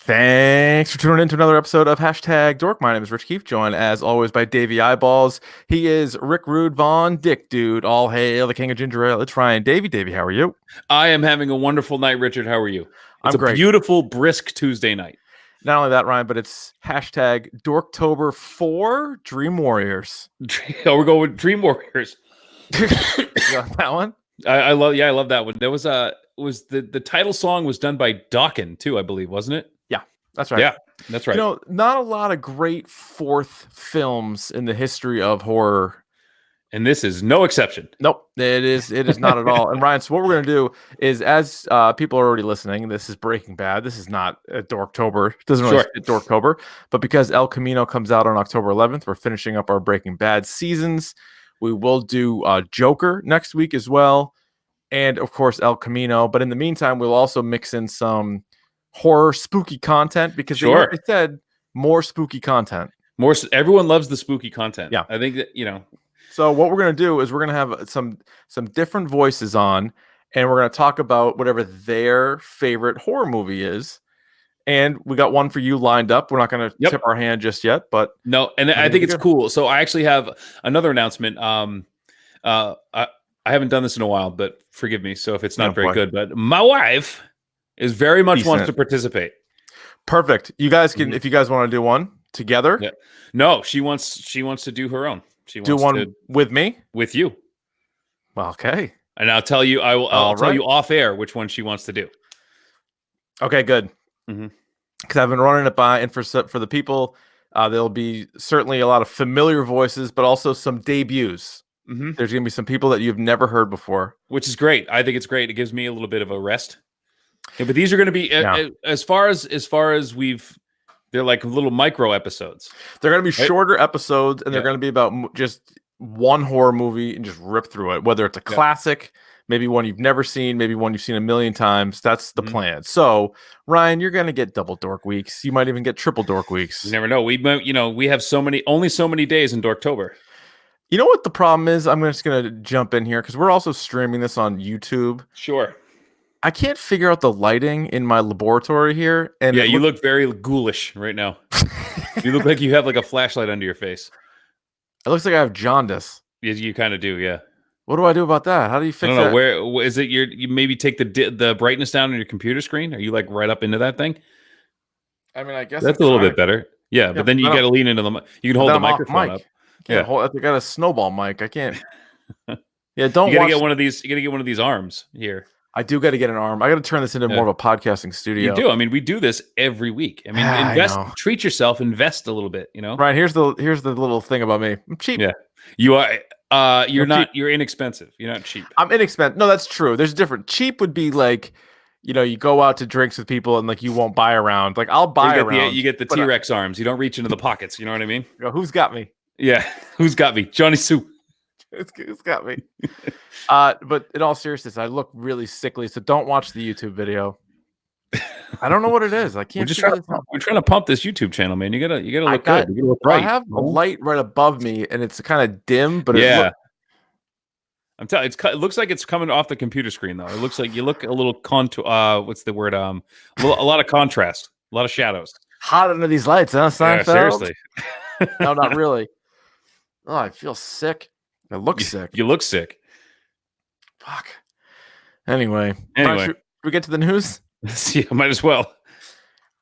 Thanks for tuning in to another episode of Hashtag Dork. My name is Rich Keefe, joined as always by Davey Eyeballs. He is Rick Rude Von Dick Dude. All hail the king of ginger ale. It's Ryan. Davey, how are you? I am having a wonderful night, Richard. How are you? It's I'm great. Beautiful, brisk Tuesday night. Not only that, Ryan, but it's hashtag Dorktober for Dream Warriors. Oh, we're going with Dream Warriors. You got that one? I love that one. There was the title song was done by Dawkins too, I believe, wasn't it? Yeah, that's right. Yeah, that's right. You know, not a lot of great fourth films in the history of horror. And this is no exception. Nope, it is not at all. And Ryan, so what we're going to do is, as people are already listening, this is Breaking Bad. This is not Dorktober. It doesn't really fit Dorktober. But because El Camino comes out on October 11th, we're finishing up our Breaking Bad seasons. We will do Joker next week as well. And, of course, El Camino. But in the meantime, we'll also mix in some horror spooky content because they already said more spooky content. Everyone loves the spooky content. Yeah. I think that, you know. So what we're going to do is we're going to have some different voices on, and we're going to talk about whatever their favorite horror movie is. And we got one for you lined up. We're not going to tip our hand just yet, but no. And I think it's cool. So I actually have another announcement. I haven't done this in a while, but forgive me. So if it's not very good, but my wife is very much wants to participate. Perfect. You guys can, if you guys want to do one together. Yeah. No, she wants to do her own. She wants do one with me? With you. Well, okay. And I'll tell you, I'll tell you off air which one she wants to do. Okay, good. Because I've been running it by, and for the people, there'll be certainly a lot of familiar voices, but also some debuts. There's going to be some people that you've never heard before. Which is great. I think it's great. It gives me a little bit of a rest. Yeah, but these are going to be, as far as they're like little micro episodes. They're going to be shorter episodes, and they're going to be about just one horror movie and just rip through it. Whether it's a classic, maybe one you've never seen, maybe one you've seen a million times. That's the plan. So, Ryan, you're going to get double dork weeks. You might even get triple dork weeks. You never know. We have only so many days in Dorktober. You know what the problem is? I'm just going to jump in here because we're also streaming this on YouTube. Sure. I can't figure out the lighting in my laboratory here. And yeah, you look very ghoulish right now. You look like you have like a flashlight under your face. It looks like I have jaundice. You kind of do, yeah. What do I do about that? How do you fix that? Where is it? You maybe take the brightness down on your computer screen? Are you like right up into that thing? I mean, I guess that's a little bit better. Yeah, but then you got to lean into the. You can hold the microphone up. Yeah, I got a snowball mic. I can't. Yeah, don't. You gotta get one of these. You gotta get one of these arms here. I do got to get an arm. I got to turn this into more of a podcasting studio. You do. I mean, we do this every week. I mean, treat yourself, invest a little bit. You know, right? Here's the little thing about me. I'm cheap. Yeah, you are. You're not. Cheap. You're inexpensive. You're not cheap. I'm inexpensive. No, that's true. There's different. Cheap would be like, you go out to drinks with people and like you won't buy around. Like I'll buy around. You get the T-Rex arms. You don't reach into the pockets. You know what I mean? Who's got me? Yeah, who's got me? Johnny Sue. It's got me. But in all seriousness, I look really sickly, so don't watch the YouTube video. I don't know what it is. I can't. We're trying to pump this YouTube channel, man. You gotta look good. You gotta look right. I have a light right above me, and it's kind of dim, but I'm telling you, it looks like it's coming off the computer screen though. It looks like you look a little contour. What's the word? A lot of contrast, a lot of shadows. Hot under these lights, huh, Seinfeld? Yeah, seriously. No, not really. Oh, I feel sick. I look sick. You look sick. Fuck. Anyway, should we get to the news? Yeah, might as well.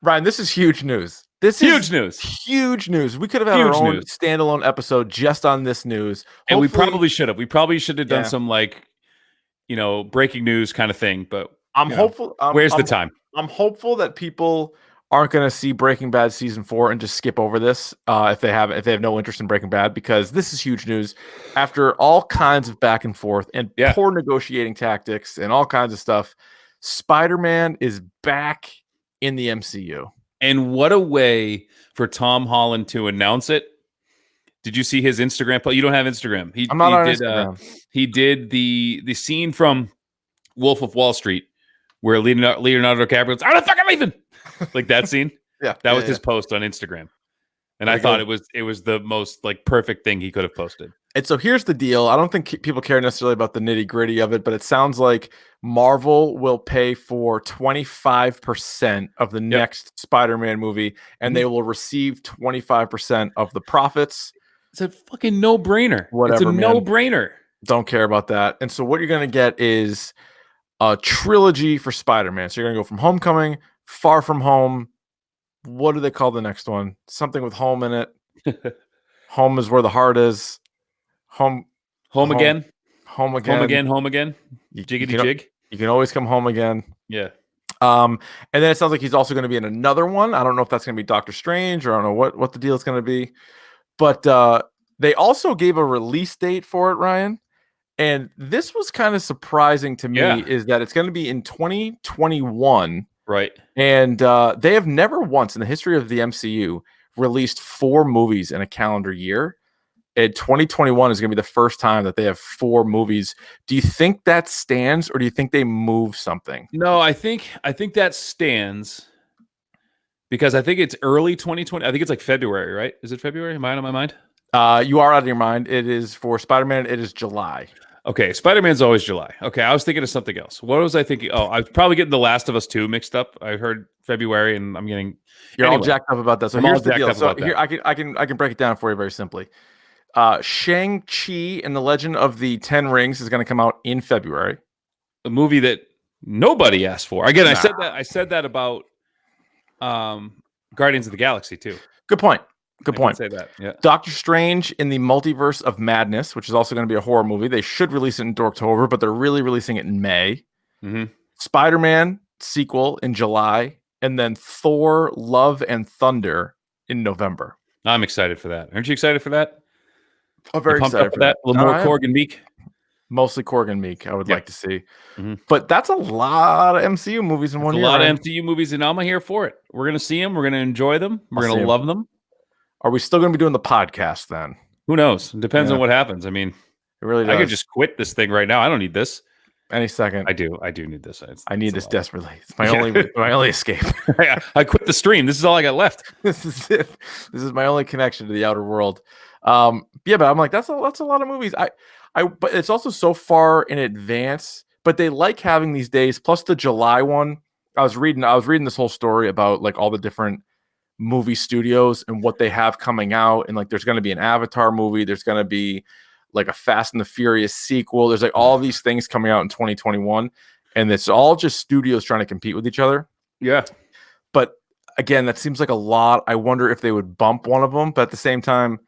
Ryan, this is huge news. This is huge news. We could have had our own standalone episode just on this news. And we probably should have. We probably should have done some breaking news kind of thing. But I'm hopeful. Where's the time? I'm hopeful that people aren't going to see Breaking Bad season 4 and just skip over this if they have no interest in Breaking Bad, because this is huge news. After all kinds of back and forth and poor negotiating tactics and all kinds of stuff, Spider-Man is back in the MCU. And what a way for Tom Holland to announce it. Did you see his Instagram post? You don't have Instagram. I'm not on Instagram. He did the scene from Wolf of Wall Street where Leonardo DiCaprio goes, "I'm fucking leaving." Like that scene. That was his post on Instagram. And I thought it was the most like perfect thing he could have posted. And so here's the deal. I don't think people care necessarily about the nitty gritty of it, but it sounds like Marvel will pay for 25% of the next Spider-Man movie, and they will receive 25% of the profits. It's a fucking no-brainer. Whatever, it's a no-brainer. Don't care about that. And so what you're going to get is a trilogy for Spider-Man. So you're going to go from Homecoming, Far From Home. What do they call the next one? Something with home in it. Home is where the heart is. Home again. Home again. Home again. Jiggity jig. You can always come home again. Yeah. And then it sounds like he's also going to be in another one. I don't know if that's going to be Doctor Strange, or I don't know what the deal is going to be. But they also gave a release date for it, Ryan. And this was kind of surprising to me, is that it's going to be in 2021. Right. And they have never once in the history of the MCU released 4 movies in a calendar year. And 2021 is going to be the first time that they have 4 movies. Do you think that stands, or do you think they move something? No, I think that stands, because I think it's early 2020. I think it's like February, right? Is it February? Am I out of my mind? You are out of your mind. It is for Spider-Man. It is July. Okay, Spider-Man's always July. Okay, I was thinking of something else. What was I thinking? Oh, I was probably getting The Last of Us 2 mixed up. I heard February, and I'm getting. You're all jacked up about that. So here's the deal. So here I can break it down for you very simply. Shang-Chi and the Legend of the Ten Rings is going to come out in February. A movie that nobody asked for. Again, I said that about Guardians of the Galaxy too. Good point. Good point. Say that. Yeah. Doctor Strange in the Multiverse of Madness, which is also going to be a horror movie. They should release it in October, but they're really releasing it in May. Mm-hmm. Spider-Man sequel in July, and then Thor: Love and Thunder in November. I'm excited for that. Aren't you excited for that? I'm very excited for that. A little more Korg and Meek. Mostly Korg and Meek, I would like to see. Mm-hmm. But that's a lot of MCU movies in one year. A lot of MCU movies, and I'm here for it. We're going to see them. We're going to enjoy them. We're going to love them. Are we still going to be doing the podcast then? Who knows? It depends on what happens. I mean, it really does. I could just quit this thing right now. I don't need this. Any second. I do need this. I need this desperately. It's my only escape. I quit the stream. This is all I got left. This is it. This is my only connection to the outer world. But I'm like, that's a lot of movies. But it's also so far in advance. But they like having these days. Plus the July one. I was reading this whole story about like all the different movie studios and what they have coming out, and like there's going to be an Avatar movie, there's going to be like a Fast and the Furious sequel, there's like all these things coming out in 2021, and it's all just studios trying to compete with each other. But again, that seems like a lot. I wonder if they would bump one of them, but at the same time,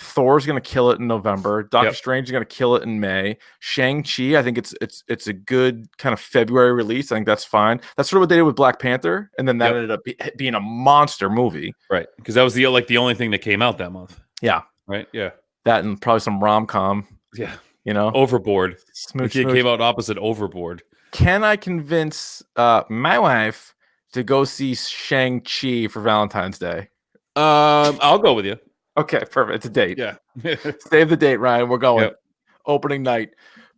Thor's going to kill it in November. Doctor Strange is going to kill it in May. Shang-Chi, I think it's a good kind of February release. I think that's fine. That's sort of what they did with Black Panther, and then that ended up being a monster movie. Right, because that was the only thing that came out that month. Yeah. Right. Yeah. That and probably some rom-com. Yeah. You know, Overboard. Smooch. It came out opposite Overboard. Can I convince my wife to go see Shang-Chi for Valentine's Day? I'll go with you. Okay, perfect. It's a date. Yeah. Save the date, Ryan. We're going. Opening night.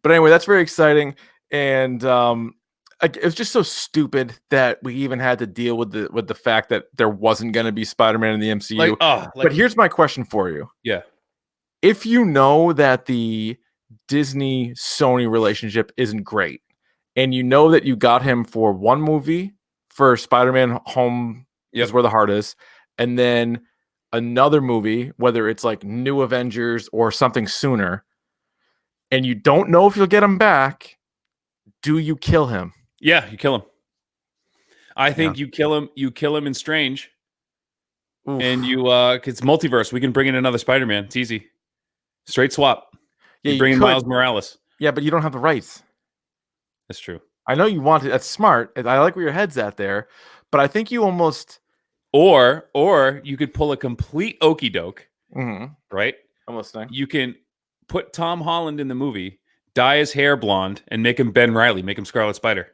But anyway, that's very exciting. And it was just so stupid that we even had to deal with the fact that there wasn't going to be Spider-Man in the MCU. But here's my question for you. Yeah. If you know that the Disney-Sony relationship isn't great, and you know that you got him for one movie for Spider-Man Home is Where the Heart Is, and then another movie, whether it's like New Avengers or something sooner, and you don't know if you'll get him back, do you kill him? Yeah, you kill him. I think you kill him. You kill him in Strange. Oof. And it's multiverse. We can bring in another Spider-Man. It's easy. Straight swap. Yeah, you bring in Miles Morales. Yeah, but you don't have the rights. That's true. I know you want it. That's smart. I like where your head's at there, but I think you almost. Or you could pull a complete okey doke, right? I'm listening. You can put Tom Holland in the movie, dye his hair blonde, and make him Ben Reilly, make him Scarlet Spider.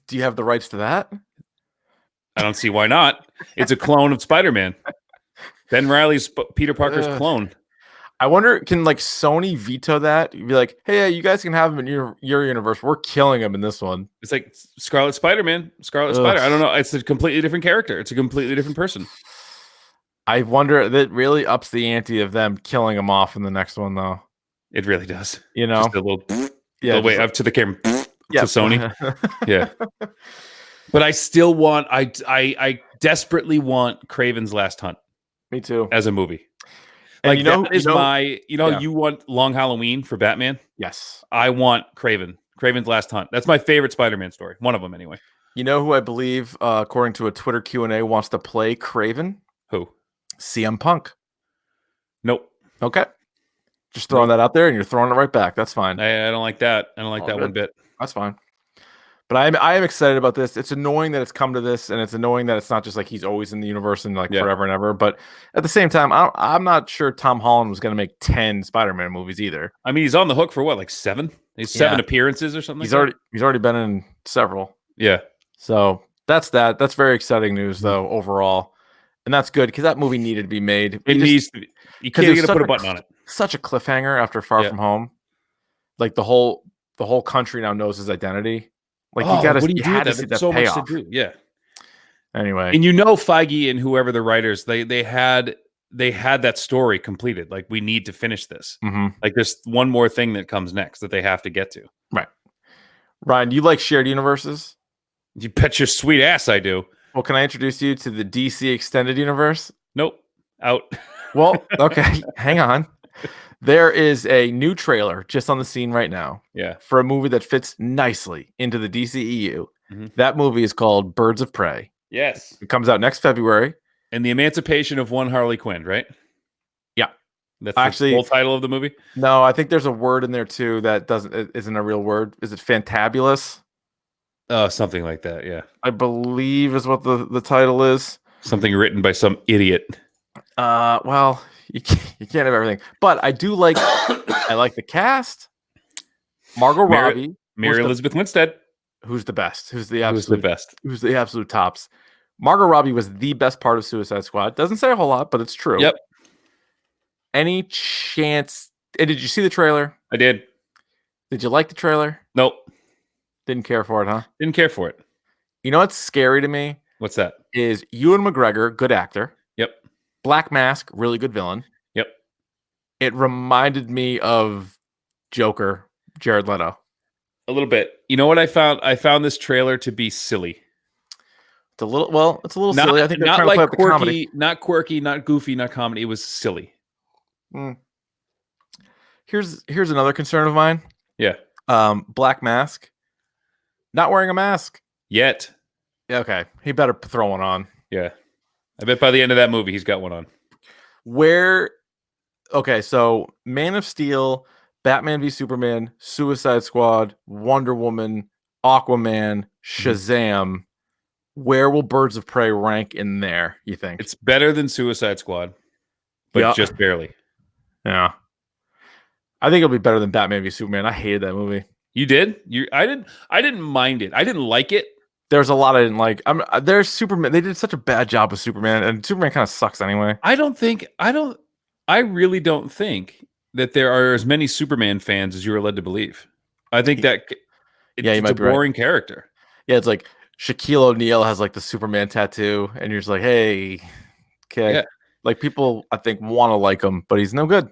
Do you have the rights to that? I don't see why not. It's a clone of Spider-Man. Ben Reilly's Peter Parker's clone. I wonder, can like Sony veto that? You'd be like, hey, you guys can have him in your universe. We're killing him in this one. It's like Scarlet Spider-Man, Scarlet Spider. I don't know. It's a completely different character. It's a completely different person. I wonder, that really ups the ante of them killing him off in the next one, though. It really does. You know? Just a little Yeah. way up to the camera to Yeah. Sony. Yeah. But I still want, I desperately want Kraven's Last Hunt. Me too. As a movie. And Like, you want Long Halloween for Batman? Yes. I want Kraven's Last Hunt. That's my favorite Spider-Man story. One of them, anyway. You know who I believe, according to a Twitter Q&A, wants to play Kraven? Who? CM Punk. Nope. Okay. Just throwing that out there, and you're throwing it right back. That's fine. I don't like that. I don't like that one bit. That's fine. But I am excited about this. It's annoying that it's come to this, and it's annoying that it's not just like he's always in the universe and like forever and ever. But at the same time, I'm not sure Tom Holland was going to make 10 Spider-Man movies either. I mean, he's on the hook for what, like 7? He's 7 appearances or something. He's already been in several. Yeah. So that's that. That's very exciting news, though, overall, and that's good because that movie needed to be made. It needs to be. You can't get to put a button on it. Such a cliffhanger after Far From Home. Like the whole country now knows his identity. Like you had to see that payoff. Much to do. Yeah. Anyway, and Feige and whoever the writers, they had that story completed. Like, we need to finish this. Like, there's one more thing that comes next that they have to get to. Right. Ryan, do you like shared universes? You bet your sweet ass I do. Well, can I introduce you to the DC Extended Universe? Nope. Out. Well, okay. Hang on. There is a new trailer just on the scene right now. Yeah. For a movie that fits nicely into the DCEU. That movie is called Birds of Prey. Yes. It comes out next February. And the emancipation of one Harley Quinn, right? Yeah. That's actually the full title of the movie? No, I think there's a word in there too that isn't a real word. Is it fantabulous? Oh, something like that, yeah. I believe is what the title is. Something written by some idiot. Well, you can't have everything. But I do like I like the cast. Margot Robbie. Mary Elizabeth Winstead. Who's the best? Who's the absolute tops? Margot Robbie was the best part of Suicide Squad. Doesn't say a whole lot, but it's true. Yep. Any chance? Did you see the trailer? I did. Did you like the trailer? Nope. Didn't care for it, huh? Didn't care for it. You know what's scary to me? What's that? Is Ewan McGregor, good actor. Yep. Black Mask, really good villain. Yep. It reminded me of Joker, Jared Leto. A little bit. You know what I found? I found this trailer to be silly. It's a little silly. I think they're not trying like to play up the comedy. Not quirky, not goofy, not comedy. It was silly. Here's another concern of mine. Yeah. Black Mask, not wearing a mask yet. Yeah, okay. He better throw one on. Yeah. I bet by the end of that movie, he's got one on. Okay, so Man of Steel, Batman v Superman, Suicide Squad, Wonder Woman, Aquaman, Shazam. Where will Birds of Prey rank in there, you think? It's better than Suicide Squad, but just barely. Yeah. I think it'll be better than Batman v Superman. I hated that movie. You did? I didn't mind it. I didn't like it. There's a lot I didn't like. There's Superman. They did such a bad job with Superman, and Superman kind of sucks anyway. I really don't think that there are as many Superman fans as you are led to believe. I think that it's a boring character. Yeah, it's like Shaquille O'Neal has like the Superman tattoo, and you're just like, hey, okay. Yeah. Like people, I think, want to like him, but he's no good.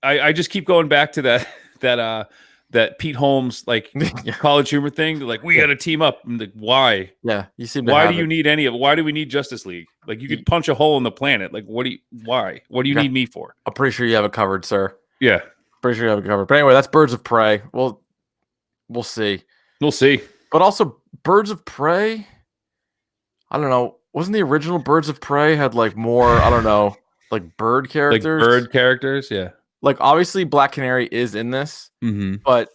I just keep going back to that Pete Holmes like College Humor thing. Like, we got to team up. I'm like, why? Yeah, you seem. Why do you need any of it? Why do we need Justice League? Like, you could punch a hole in the planet. Like, why? What do you need me for? I'm pretty sure you have it covered, sir. Yeah, pretty sure you have it covered. But anyway, that's Birds of Prey. Well, we'll see. We'll see. But also, Birds of Prey. I don't know. Wasn't the original Birds of Prey had like more? I don't know, like bird characters. Like bird characters, yeah. Like obviously, Black Canary is in this, but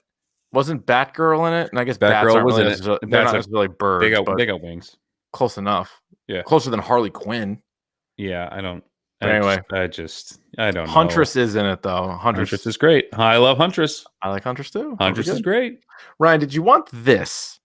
wasn't Batgirl in it? And I guess Batgirl was in it. They're not necessarily birds. They got wings. Close enough. Yeah, closer than Harley Quinn. Yeah, I don't. Anyway, I don't know. Huntress is in it though. Huntress is great. I love Huntress. I like Huntress too. Huntress is great. Ryan, did you want this?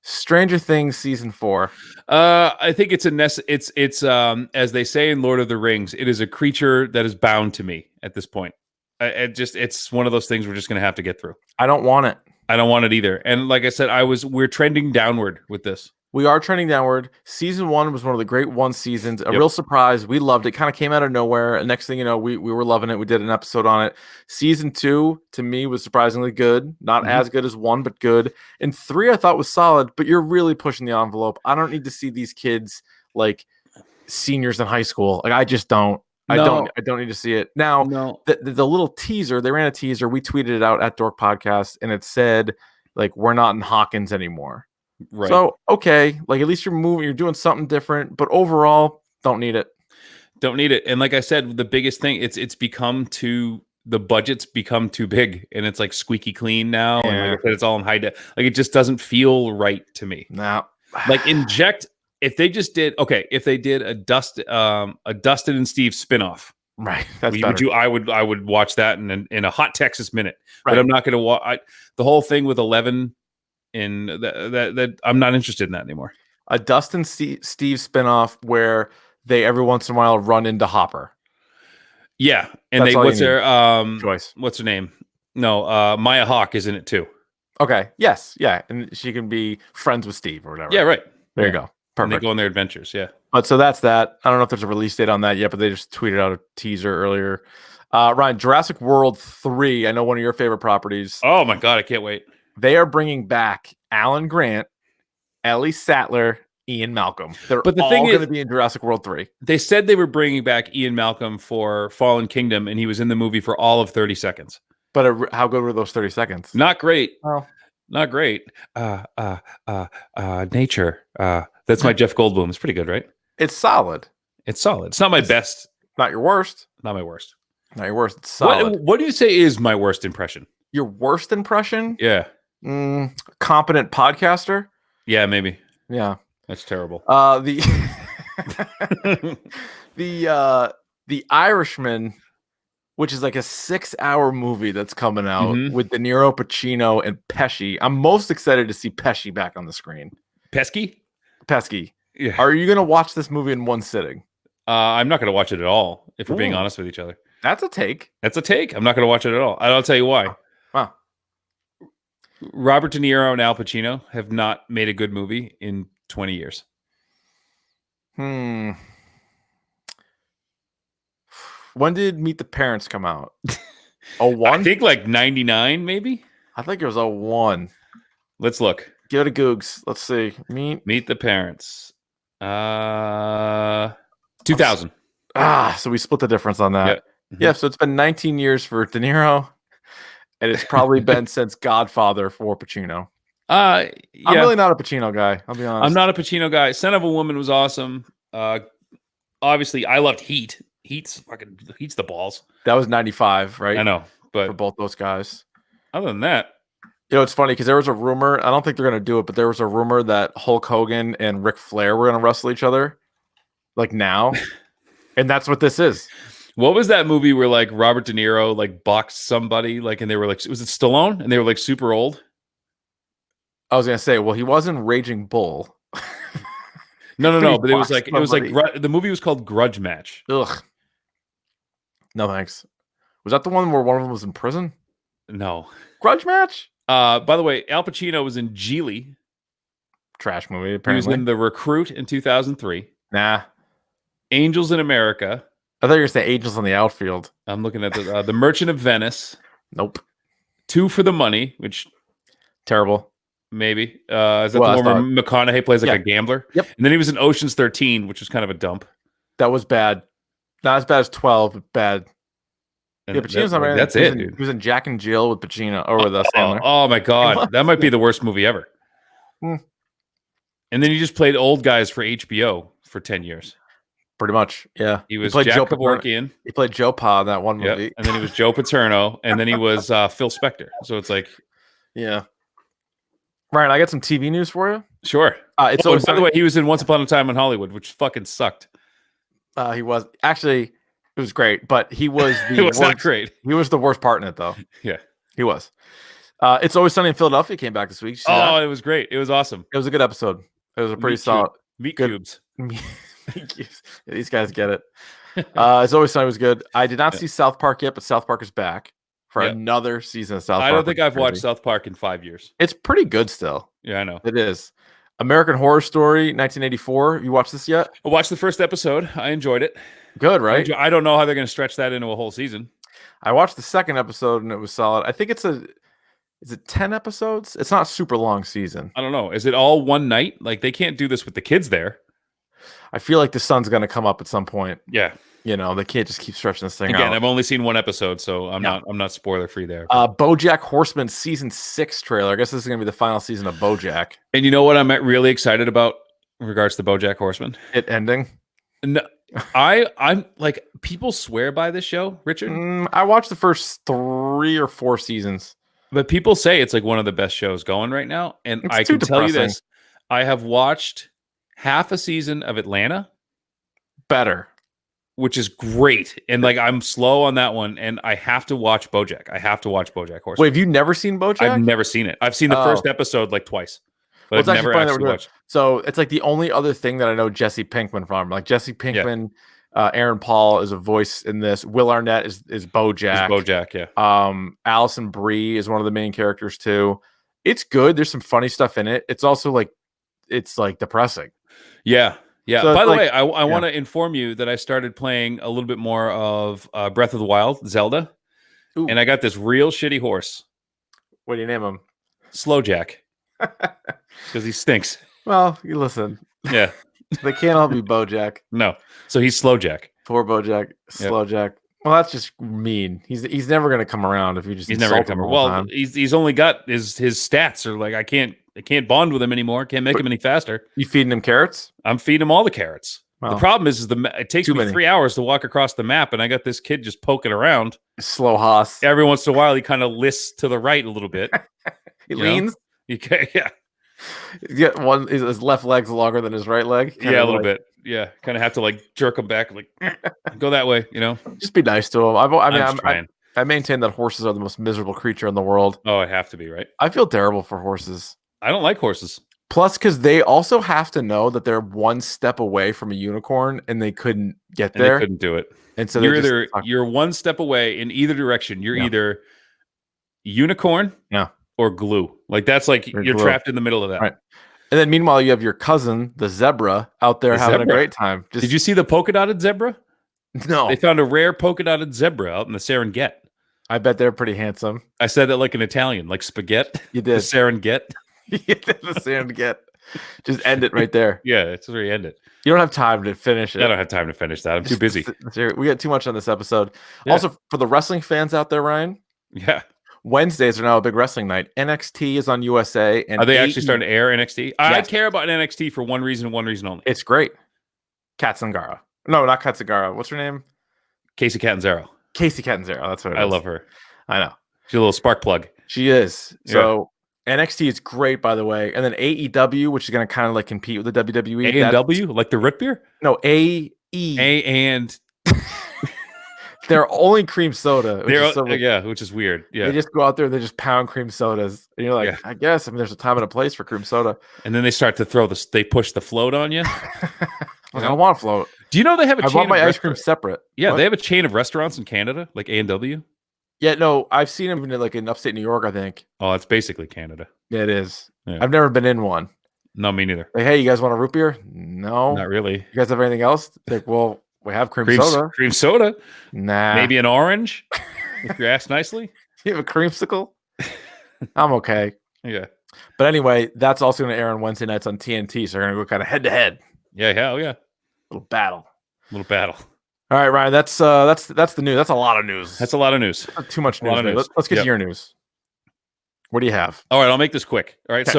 Stranger Things season 4. I think it's as they say in Lord of the Rings, it is a creature that is bound to me at this point. It's one of those things we're just going to have to get through. I don't want it. I don't want it either. And like I said, we're trending downward with this. We are trending downward. Season 1 was one of the great one seasons. A real surprise. We loved it. Kind of came out of nowhere. And next thing you know, we were loving it. We did an episode on it. Season 2, to me, was surprisingly good. Not as good as 1, but good. And 3, I thought was solid. But you're really pushing the envelope. I don't need to see these kids like seniors in high school. Like I just don't. I don't need to see it. Now, the little teaser, they ran a teaser. We tweeted it out at Dork Podcast, and it said, like, we're not in Hawkins anymore. Right. So, okay, like at least you're doing something different, but overall, don't need it. Don't need it. And like I said, the biggest thing, it's become the budget's become too big, and it's like squeaky clean now. Yeah. And like I said, it's all in high def. Like it just doesn't feel right to me. No. Like inject, if they did a Dustin and Steve spinoff. Right. That's better. I would watch that in a hot Texas minute. Right. But I'm not going to watch the whole thing with 11. And that I'm not interested in that anymore. A Dustin Steve spinoff where they every once in a while run into Hopper. Yeah, and that's what's their choice? What's her name? No, Maya Hawke is in it too. Okay. Yes. Yeah, and she can be friends with Steve or whatever. Yeah. Right. There you go. Perfect. And they go on their adventures. Yeah. But so that's that. I don't know if there's a release date on that yet, but they just tweeted out a teaser earlier. Ryan, Jurassic World 3. I know one of your favorite properties. Oh my God, I can't wait. They are bringing back Alan Grant, Ellie Sattler, Ian Malcolm. They're all going to be in Jurassic World 3. They said they were bringing back Ian Malcolm for Fallen Kingdom, and he was in the movie for all of 30 seconds. But how good were those 30 seconds? Not great. Oh. Not great. Nature. That's my Jeff Goldblum. It's pretty good, right? It's solid. It's not my best. Not your worst. Not my worst. Not your worst. It's solid. What do you say is my worst impression? Your worst impression? Yeah. Competent podcaster? Yeah, maybe. Yeah. That's terrible. The Irishman, which is like a 6-hour movie that's coming out with De Niro, Pacino, and Pesci. I'm most excited to see Pesci back on the screen. Pesci? Yeah. Are you going to watch this movie in one sitting? I'm not going to watch it at all, if we're being honest with each other. That's a take. I'm not going to watch it at all. I'll tell you why. Wow. Robert De Niro and Al Pacino have not made a good movie in 20 years. When did Meet the Parents come out? 01? I think like 99, maybe? I think it was 01. Let's look. Give it a Googs. Let's see. Meet the Parents. 2000. So we split the difference on that. Yep. Yeah, so it's been 19 years for De Niro, and it's probably been since Godfather for Pacino. Yeah. I'm really not a Pacino guy, I'll be honest. I'm not a Pacino guy. Son of a Woman was awesome. Obviously, I loved Heat. Heat's the balls. That was 95, right? I know, but for both those guys. Other than that, it's funny because there was a rumor. I don't think they're going to do it, but there was a rumor that Hulk Hogan and Ric Flair were going to wrestle each other, like now, and that's what this is. What was that movie where like Robert De Niro like boxed somebody and they were like, was it Stallone? And they were like super old. I was going to say, well, he was in Raging Bull. No. But it was like the movie was called Grudge Match. Ugh. No thanks. Was that the one where one of them was in prison? No. Grudge Match? By the way, Al Pacino was in Geely. Trash movie, apparently. He was in The Recruit in 2003. Nah. Angels in America. I thought you were saying Angels on the Outfield. I'm looking at the Merchant of Venice. Nope. Two for the Money, which terrible. Maybe. Is that the one where McConaughey plays like a gambler? Yep. And then he was in Ocean's 13, which was kind of a dump. That was bad. Not as bad as 12, but bad. And yeah, Pacino's not that's it, dude. He was in Jack and Jill with Pacino or with Sandler. Oh my God. That might be the worst movie ever. And then he just played old guys for HBO for 10 years. Pretty much, yeah. He was Jack Kevorkian. He played Joe Pa in that one movie. Yep. And then he was Joe Paterno. And then he was Phil Spector. So it's like... Yeah. Ryan, I got some TV news for you. Sure. By the way, he was in Once Upon a Time in Hollywood, which fucking sucked. He was... Actually, it was great, but he was the it was not great. He was the worst part in it, though. Yeah. He was. It's Always Sunny in Philadelphia came back this week. It was great. It was awesome. It was a good episode. It was a pretty solid... Meat cubes. These guys get it. It's Always Sunny was good. I did not see South Park yet, but South Park is back for another season of South Park. I don't think I've watched South Park in 5 years. It's pretty good still. Yeah, I know. It is. American Horror Story 1984. You watched this yet? I watched the first episode. I enjoyed it. Good, right? I don't know how they're going to stretch that into a whole season. I watched the second episode and it was solid. I think is it 10 episodes? It's not a super long season. I don't know. Is it all one night? Like they can't do this with the kids there. I feel like the sun's going to come up at some point. Yeah. You know, they can't just keep stretching this thing out. Again, I've only seen one episode, so I'm not spoiler free there. Bojack Horseman season 6 trailer. I guess this is going to be the final season of Bojack. And you know what I'm really excited about in regards to Bojack Horseman? It ending. No, I'm like, people swear by this show, Richard. I watched the first 3 or 4 seasons, but people say it's like one of the best shows going right now. And I can tell you this: I have watched half a season of Atlanta. Better. Which is great. And like I'm slow on that one, and I have to watch Bojack. I have to watch Bojack Horseman. Wait, have you never seen Bojack? I've never seen it. I've seen the first episode like twice, but I've never actually watched. So it's like the only other thing that I know Jesse Pinkman from. Like Jesse Pinkman, Aaron Paul is a voice in this. Will Arnett is Bojack. Bojack, yeah. Allison Brie is one of the main characters too. It's good. There's some funny stuff in it. It's also like depressing. Yeah. Yeah. So by the way, I want to inform you that I started playing a little bit more of Breath of the Wild, Zelda, and I got this real shitty horse. What do you name him? Slowjack, because he stinks. Well, you listen. Yeah, they can't all be Bojack. No, so he's Slowjack. Poor Bojack, Slowjack. Yep. Well, that's just mean. He's never going to come around if you just. He's never going to come around. Well, he's only got his stats are like I can't bond with him anymore. Can't make him any faster. You feeding him carrots? I'm feeding him all the carrots. Well, the problem is it takes me 3 hours to walk across the map, and I got this kid just poking around. Slow hoss. Every once in a while, he kind of lists to the right a little bit. He leans. Yeah. His left leg's longer than his right leg. Yeah, a little bit. Yeah, kind of have to like jerk him back, like go that way. Just be nice to him. I maintain that horses are the most miserable creature in the world. Oh, I have to be, right? I feel terrible for horses. I don't like horses. Plus, because they also have to know that they're one step away from a unicorn, and they couldn't get there. They couldn't do it. And so you're one step away in either direction. You're either unicorn, or glue. Like that's like you're trapped in the middle of that. Right. And then meanwhile, you have your cousin, the zebra, out there having a great time. Did you see the polka dotted zebra? No. They found a rare polka dotted zebra out in the Serengeti. I bet they're pretty handsome. I said that like an Italian, like spaghetti. You did. The Serengeti. You did the Serengeti. Just end it right there. Yeah, that's where you end it. You don't have time to finish it. I don't have time to finish that. I'm too busy. We got too much on this episode. Yeah. Also, for the wrestling fans out there, Ryan. Yeah. Wednesdays are now a big wrestling night. NXT is on USA. And are they actually starting to air NXT? Yes. I care about NXT for one reason only. It's great. Kat Zingaro. No, not Kat Zingaro. What's her name? Casey Catanzaro. Casey Catanzaro. That's what it is. I love her. I know. She's a little spark plug. She is. So NXT is great, by the way. And then AEW, which is going to kind of like compete with the WWE. AEW? Like the root beer? No, AE. And... They're only cream soda. Which is weird. Yeah. They just go out there and they just pound cream sodas. And you're like, I guess. There's a time and a place for cream soda. And then they start to they push the float on you. I don't want float. Do you know they have a chain? I want my ice cream separate. Yeah, what? They have a chain of restaurants in Canada, like A&W. Yeah, no, I've seen them in upstate New York, I think. Oh, it's basically Canada. Yeah, it is. Yeah. I've never been in one. No, me neither. Like, hey, you guys want a root beer? No. Not really. You guys have anything else? Like, well, we have cream soda. Cream soda? Nah. Maybe an orange, if you're asked nicely. You have a creamsicle? I'm okay. Yeah. But anyway, that's also going to air on Wednesday nights on TNT, so they're going to go kind of head-to-head. Yeah, hell yeah. Little battle. All right, Ryan, that's the news. That's a lot of news. That's a lot of news. Not too much news. Let's get to your news. What do you have? All right, I'll make this quick. All right, okay.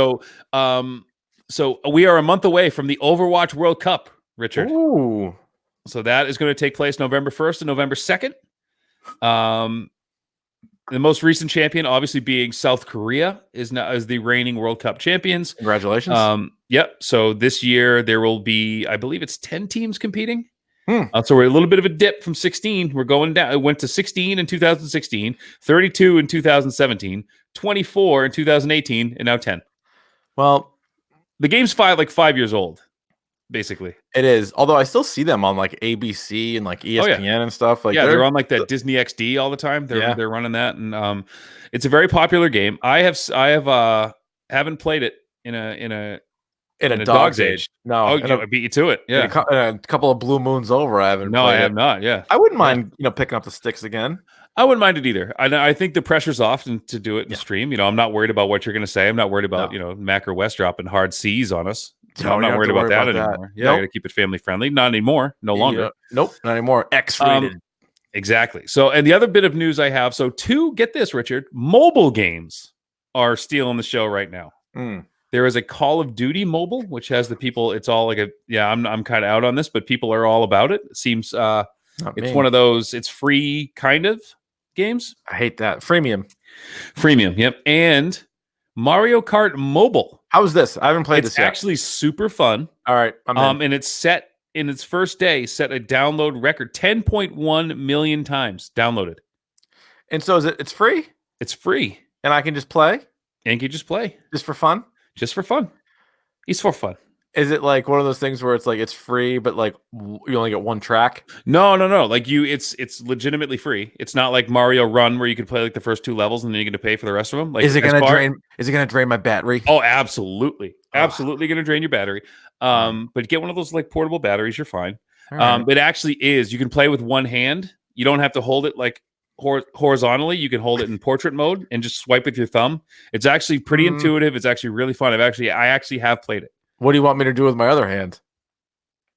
So we are a month away from the Overwatch World Cup, Richard. Ooh. So that is going to take place November 1st and November 2nd. The most recent champion, obviously being South Korea, is the reigning World Cup champions. Congratulations. Yep. So this year there will be, I believe it's 10 teams competing. So we're a little bit of a dip from 16. We're going down. It went to 16 in 2016, 32 in 2017, 24 in 2018, and now 10. Well, the game's 5 years old. Basically, it is. Although I still see them on like ABC and like ESPN and stuff. Like, they're on like that Disney XD all the time. They're running that, and it's a very popular game. I haven't played it in a in a dog's age. No, I beat you to it. Yeah, a couple of blue moons over. I haven't. No, I have not. Yeah, I wouldn't mind picking up the sticks again. I wouldn't mind it either. I think the pressure's off to do it in stream. I'm not worried about what you're going to say. I'm not worried about Mac or West dropping hard C's on us. I'm not worried about that anymore. Yeah, I got to keep it family friendly. Not anymore. No longer. Nope, not anymore. X-rated. Exactly. So, and the other bit of news I have. So, get this, Richard. Mobile games are stealing the show right now. There is a Call of Duty mobile, which has the people. It's all like I'm kind of out on this, but people are all about it. It seems it's one of those. It's free kind of games. I hate that. Freemium. Yep. And Mario Kart Mobile. How's this? I haven't played this yet. It's actually super fun. All right. And it's set in its first day, set a download record 10.1 million times downloaded. And so it's free? It's free. And I can just play? And you just play. Just for fun? Just for fun. It's for fun. Is it like one of those things where it's like it's free, but like you only get one track? No. Like it's legitimately free. It's not like Mario Run where you can play like the first 2 levels and then you're going to pay for the rest of them. Like, is it going to drain my battery? Oh, absolutely, absolutely going to drain your battery. But get one of those like portable batteries. You're fine. Right. It actually is. You can play with one hand. You don't have to hold it like horizontally. You can hold it in portrait mode and just swipe with your thumb. It's actually pretty intuitive. It's actually really fun. I actually have played it. What do you want me to do with my other hand?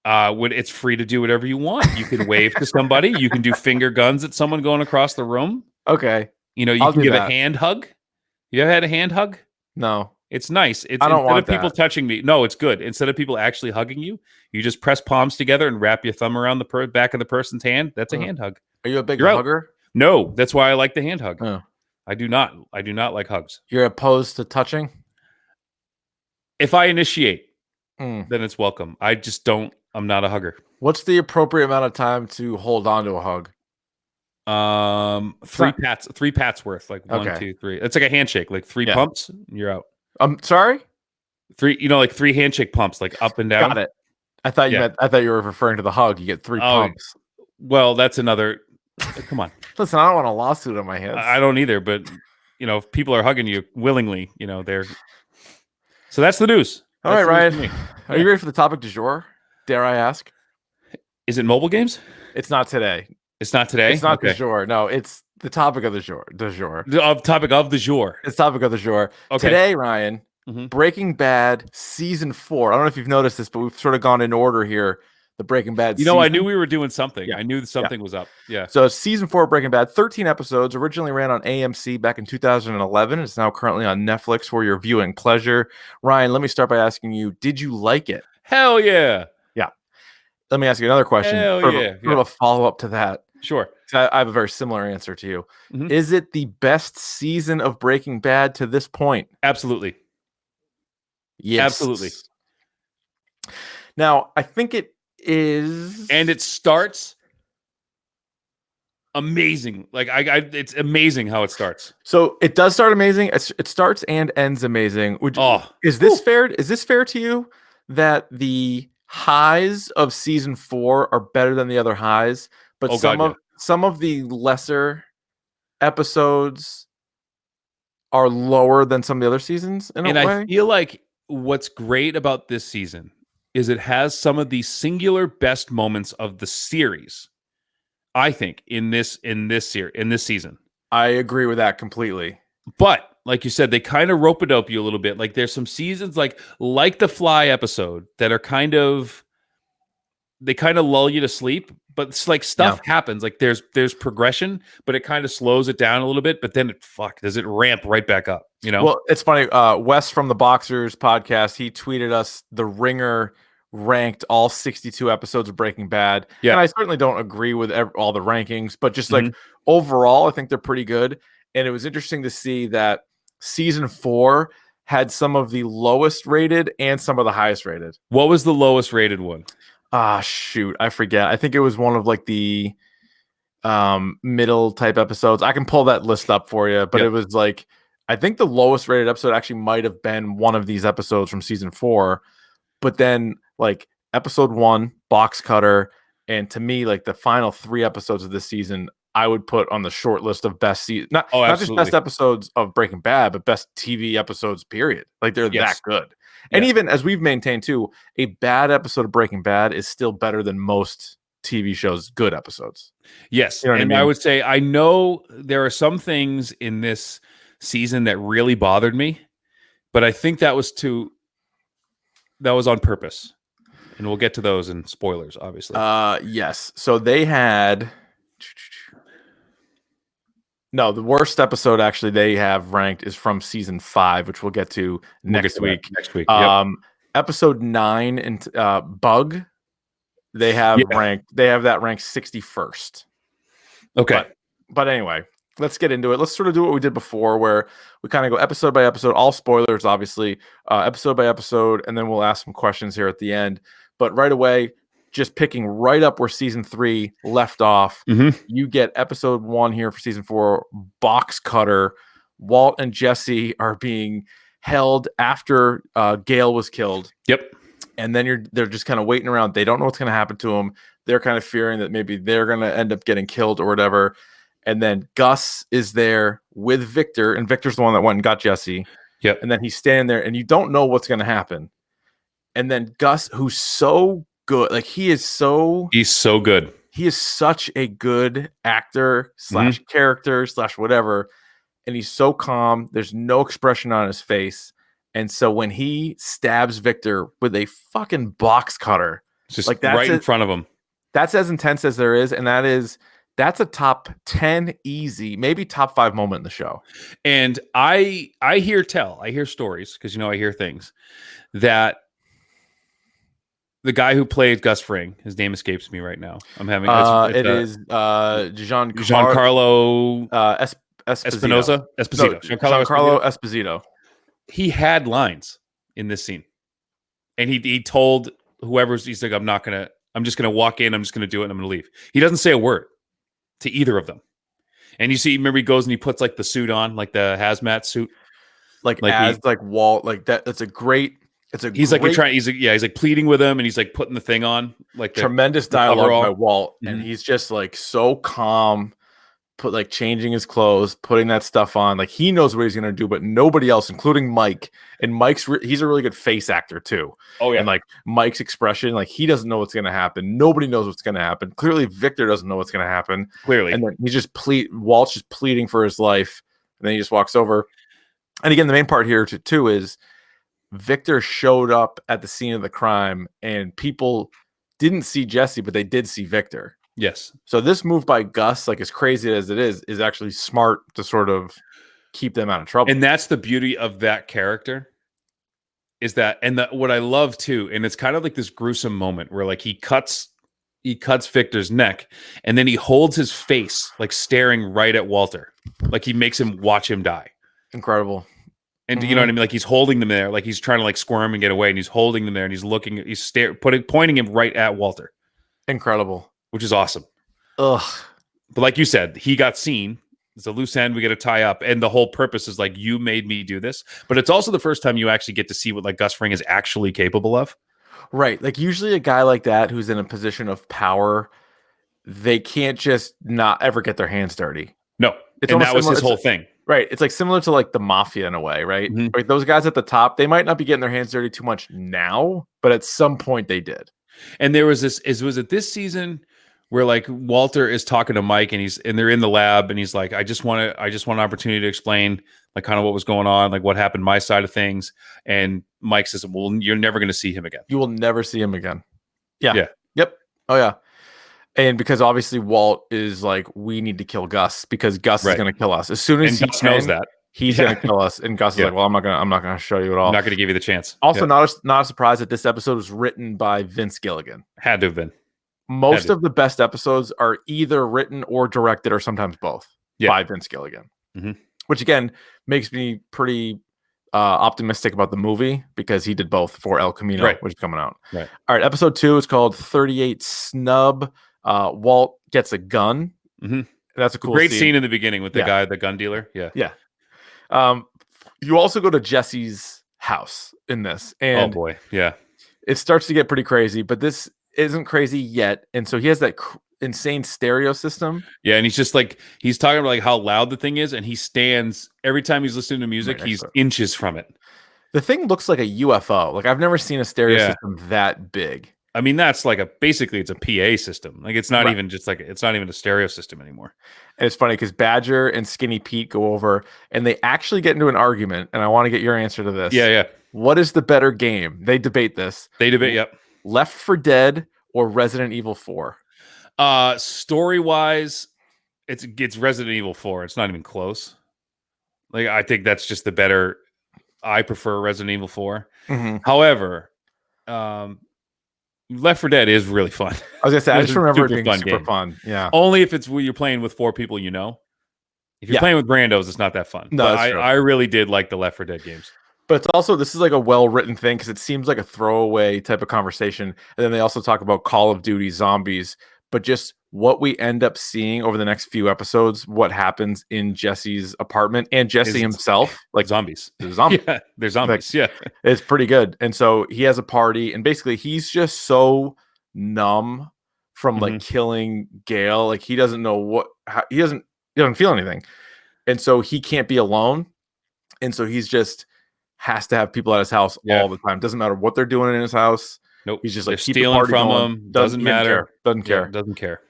It's free to do whatever you want. You can wave to somebody. You can do finger guns at someone going across the room. Okay. You can give a hand hug. You ever had a hand hug? No. It's nice. It's I don't instead want of people touching me. No, it's good. Instead of people actually hugging you, you just press palms together and wrap your thumb around the back of the person's hand. That's a hand hug. Are you a big hugger? No, that's why I like the hand hug. Oh. I do not like hugs. You're opposed to touching? If I initiate, then it's welcome. I'm not a hugger. What's the appropriate amount of time to hold on to a hug? 3 pats worth, like 1, 2, 3. It's like a handshake, like 3 pumps, you're out. Sorry? 3, like 3 handshake pumps, like up and down. Got it. I thought you were referring to the hug. You get 3 pumps. Well, that's another. Come on. Listen, I don't want a lawsuit on my hands. I don't either, but if people are hugging you willingly, they're. So that's the news. All right, Ryan. Are you ready for the topic du jour? Dare I ask? Is it mobile games? It's not today. It's not today? It's not du jour. No, it's the topic of the jour. Topic of the jour. It's topic of the jour. Okay. Today, Ryan, Breaking Bad season 4. I don't know if you've noticed this, but we've sort of gone in order here. The Breaking Bad season. I knew we were doing something. Yeah. I knew something was up. Yeah. So season 4 of Breaking Bad, 13 episodes, originally ran on AMC back in 2011. It's now currently on Netflix for your viewing pleasure. Ryan, let me start by asking you, did you like it? Hell yeah. Yeah. Let me ask you another question. Sort of a follow-up to that. Sure. I have a very similar answer to you. Is it the best season of Breaking Bad to this point? Absolutely. Yes. Absolutely. Now, I think it is, and it starts amazing. Like it's amazing how it starts. So it does start amazing. It starts and ends amazing. Is this fair? Is this fair to you that the highs of season 4 are better than the other highs, but some of the lesser episodes are lower than some of the other seasons in a way? I feel like what's great about this season is it has some of the singular best moments of the series, I think, in this season. I agree with that completely. But like you said, they kind of rope it up you a little bit. Like there's some seasons like the Fly episode that are kind of lull you to sleep, but it's like stuff happens. Like there's progression, but it kind of slows it down a little bit. But then does it ramp right back up? Well, it's funny. Wes from the Boxers podcast, he tweeted us The Ringer ranked all 62 episodes of Breaking Bad. Yeah. And I certainly don't agree with all the rankings, but just like overall, I think they're pretty good. And it was interesting to see that season 4 had some of the lowest rated and some of the highest rated. What was the lowest rated one? Shoot, I forget. I think it was one of like the middle type episodes. I can pull that list up for you, but it was like, I think the lowest rated episode actually might have been one of these episodes from season 4. But then like episode 1, Box Cutter, and to me, like the final 3 episodes of this season, I would put on the short list of best season, not just best episodes of Breaking Bad, but best TV episodes, period. Like they're that good. And even as we've maintained too, a bad episode of Breaking Bad is still better than most TV shows' good episodes. Yes. You know what I mean? I would say, I know there are some things in this season that really bothered me, but I think that was on purpose. And we'll get to those in spoilers, obviously. Yes. So they had... No, the worst episode actually they have ranked is from season 5, which we'll get to next week. Episode 9 and Bug, they have ranked. They have that ranked 61st. Okay, but anyway, let's get into it. Let's sort of do what we did before, where we kind of go episode by episode, all spoilers, obviously, episode by episode, and then we'll ask some questions here at the end. But right away, just picking right up where season 3 left off. You get episode 1 here for season 4, Box Cutter. Walt and Jesse are being held after Gale was killed. Yep. And then they're just kind of waiting around. They don't know what's going to happen to them. They're kind of fearing that maybe they're going to end up getting killed or whatever. And then Gus is there with Victor, and Victor's the one that went and got Jesse. Yep. And then he's standing there, and you don't know what's going to happen. And then Gus, who's so good, like he's so good. He is such a good actor / character / whatever. And he's so calm. There's no expression on his face. And so when he stabs Victor with a fucking box cutter, just like that's right in front of him, that's as intense as there is. And that's a top 10 easy, maybe top 5 moment in the show. And I hear stories, because I hear things that the guy who played Gus Fring, his name escapes me right now. I'm having is Giancarlo Esposito. Giancarlo Esposito. He had lines in this scene, and he told he's like, I'm just gonna walk in, I'm just gonna do it, and I'm gonna leave. He doesn't say a word to either of them. And remember he goes and he puts like the suit on, like the hazmat suit, like Walt, like that. That's a great. He's like pleading with him, and he's like putting the thing on, like tremendous dialogue by Walt, and he's just like so calm, changing his clothes, putting that stuff on, like he knows what he's gonna do, but nobody else, including Mike. And he's a really good face actor too. Oh yeah, and like Mike's expression, like he doesn't know what's gonna happen. Nobody knows what's gonna happen. Clearly, Victor doesn't know what's gonna happen. Clearly, and then Walt's just pleading for his life, and then he just walks over. And again, the main part here too is Victor showed up at the scene of the crime, and people didn't see Jesse, but they did see Victor. Yes. So this move by Gus, like as crazy as it is actually smart to sort of keep them out of trouble. And that's the beauty of that character, is that, and what I love too, and it's kind of like this gruesome moment where like he cuts Victor's neck, and then he holds his face like staring right at Walter, like he makes him watch him die. Incredible. And you know what I mean? Like he's holding them there, like he's trying to like squirm and get away, and he's holding them there, and he's looking, pointing him right at Walter. Incredible. Which is awesome. Ugh. But like you said, he got seen. It's a loose end we got to tie up, and the whole purpose is like, you made me do this. But it's also the first time you actually get to see what like Gus Fring is actually capable of. Right. Like usually a guy like that who's in a position of power, they can't just not ever get their hands dirty. No. And that was his whole thing. Right. It's like similar to like the mafia in a way, right? Like those guys at the top, they might not be getting their hands dirty too much now, but at some point they did. And there was was it this season where like Walter is talking to Mike, and they're in the lab, and he's like, I just want an opportunity to explain like kind of what was going on, like what happened, my side of things. And Mike says, well, you're never going to see him again. You will never see him again. Yeah. Yeah. Yep. Oh yeah. And because obviously Walt is like, we need to kill Gus because Gus is going to kill us as soon as Gus knows that he's going to kill us. And Gus is like, well, I'm not going to show you at all. I'm not going to give you the chance. Also, not a surprise that this episode was written by Vince Gilligan. Had to have been. Most of the best episodes are either written or directed, or sometimes both, by Vince Gilligan, which again makes me pretty optimistic about the movie because he did both for El Camino, which is coming out. Right. All right. Episode 2 is called 38 Snub. Walt gets a gun. That's a cool great scene in the beginning with the guy, the gun dealer. Yeah. You also go to Jesse's house in this, and oh boy, yeah, it starts to get pretty crazy, but this isn't crazy yet. And so he has that insane stereo system. Yeah, and he's just like, he's talking about like how loud the thing is, and he stands every time he's listening to music, he's inches from it. The thing looks like a UFO. Like I've never seen a stereo system that big. I mean, that's like basically it's a PA system. Like it's not even just like it's not even a stereo system anymore. And it's funny because Badger and Skinny Pete go over and they actually get into an argument. And I want to get your answer to this. Yeah. What is the better game? They debate this. Yep. Left 4 Dead or Resident Evil 4? Story wise, it's Resident Evil 4. It's not even close. Like I think that's just the better. I prefer Resident Evil 4. Mm-hmm. However, Left 4 Dead is really fun. I was gonna say, I just remember it being super fun. Yeah. Only if it's when you're playing with 4 people, you know. If you're playing with randos, it's not that fun. No, but I really did like the Left 4 Dead games. But it's also, this is like a well-written thing because it seems like a throwaway type of conversation. And then they also talk about Call of Duty Zombies, but just what we end up seeing over the next few episodes, what happens in Jesse's apartment and Jesse himself, like zombies. There's zombies. Yeah, there's zombies. Like, it's pretty good. And so he has a party, and basically he's just so numb from like killing Gale. Like he doesn't know he doesn't feel anything, and so he can't be alone. And so he's just has to have people at his house all the time. Doesn't matter what they're doing in his house. Nope. He's just like stealing from him. Doesn't matter. Doesn't care. Doesn't care.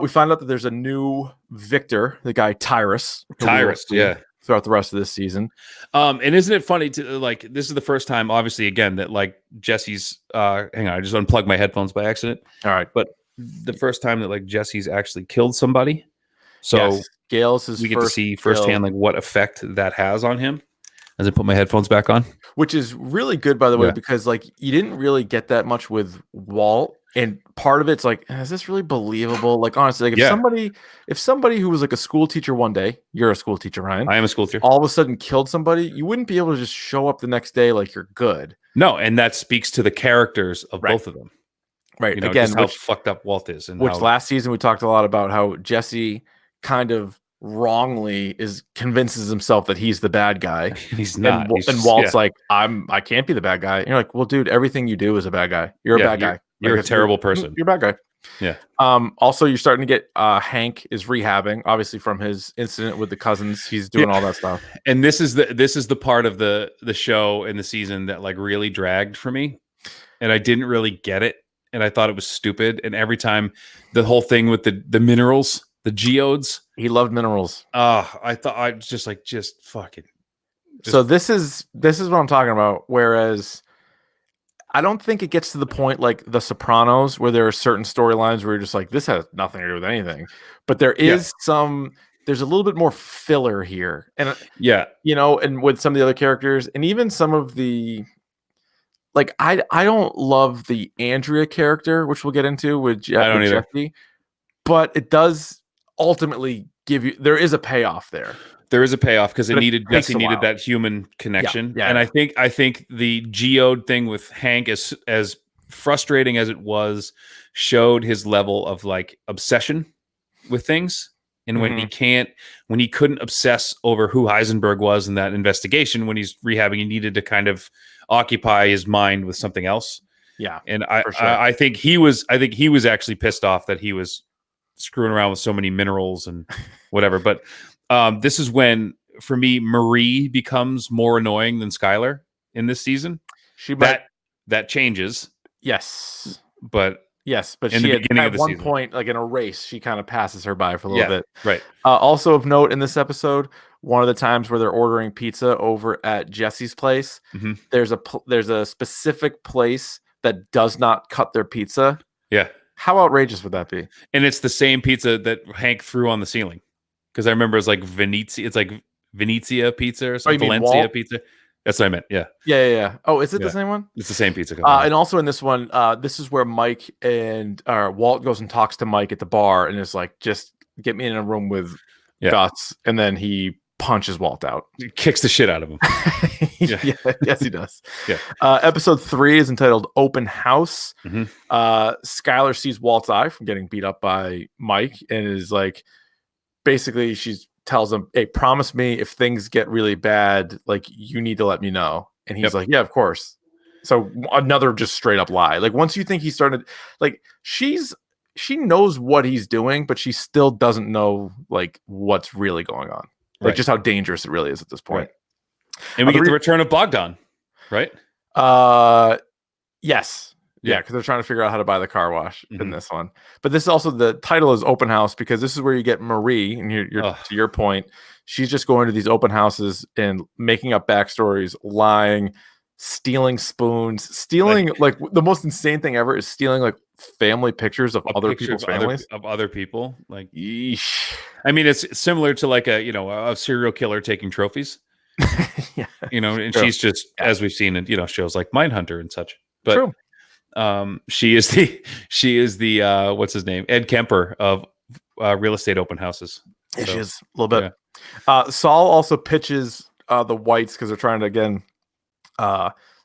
We find out that there's a new Victor, the guy Tyrus. Throughout the rest of this season. And isn't it funny to like this is the first time, obviously, again, that like Jesse's hang on, I just unplugged my headphones by accident. All right. But the first time that like Jesse's actually killed somebody. So Gale's we get to see firsthand like what effect that has on him. As I put my headphones back on. Which is really good, by the way, because like you didn't really get that much with Walt. And part of it's like, is this really believable? Like, honestly, like if somebody who was like a school teacher one day, you're a school teacher, Ryan. I am a school teacher. All of a sudden killed somebody, you wouldn't be able to just show up the next day like you're good. No, and that speaks to the characters of both of them. Right. You know, again, just how fucked up Walt is. And last season we talked a lot about how Jesse kind of wrongly convinces himself that he's the bad guy. He's not. And Walt's like, I can't be the bad guy. And you're like, well, dude, everything you do is a bad guy. You're a bad guy. You're a terrible person. You're a bad guy. Yeah. Also, you're starting to get Hank is rehabbing, obviously from his incident with the cousins. He's doing all that stuff. And this is the part of the show and the season that like really dragged for me, and I didn't really get it, and I thought it was stupid. And every time the whole thing with the minerals, the geodes, he loved minerals. I thought I was just fucking. So this is what I'm talking about. Whereas I don't think it gets to the point like The Sopranos where there are certain storylines where you're just like, this has nothing to do with anything. But there is there's a little bit more filler here. And and with some of the other characters and even some of the, like, I don't love the Andrea character, which we'll get into with Jeffy, but it does ultimately give you, there is a payoff there. There is a payoff because Jesse needed that human connection. And I think the geode thing with Hank, as frustrating as it was, showed his level of like obsession with things. And when he couldn't obsess over who Heisenberg was in that investigation, when he's rehabbing, he needed to kind of occupy his mind with something else. Yeah. And I think he was actually pissed off that he was screwing around with so many minerals and whatever. But this is when, for me, Marie becomes more annoying than Skylar in this season. That changes. Yes. But in the beginning of the season, point, like in a race, she kind of passes her by for a little bit. Right. Also of note in this episode, one of the times where they're ordering pizza over at Jesse's place, there's a specific place that does not cut their pizza. Yeah. How outrageous would that be? And it's the same pizza that Hank threw on the ceiling. Because I remember it's like Venezia. It's like Venezia pizza or something. Valencia pizza. That's what I meant. Yeah. Yeah. Oh, is it the same one? It's the same pizza company. And also in this one, this is where Mike and Walt goes and talks to Mike at the bar and is like, just get me in a room with Guts. And then he punches Walt out. He kicks the shit out of him. Yes, he does. Yeah. Episode 3 is entitled Open House. Skylar sees Walt's eye from getting beat up by Mike and is like, basically she tells him, hey, promise me if things get really bad, like you need to let me know. And he's like, yeah, of course. So another just straight up lie. Like once you think he started, like she knows what he's doing, but she still doesn't know like what's really going on. Like just how dangerous it really is at this point. Right. And we get the return of Bogdan. right? Yes. Yeah, because they're trying to figure out how to buy the car wash in Mhm. this one. But this also, the title is Open House, because this is where you get Marie, and you're to your point, she's just going to these open houses and making up backstories, lying, stealing spoons, stealing like the most insane thing ever is stealing like family pictures of other people's families. Of other people. Like, yeesh. I mean, it's similar to like a serial killer taking trophies. Yeah, And true. she's just, as we've seen in shows like Mindhunter and such. But True. she is the what's his name, Ed Kemper of real estate open houses. Yeah, So, she is a little bit. Saul also pitches the whites because they're trying to again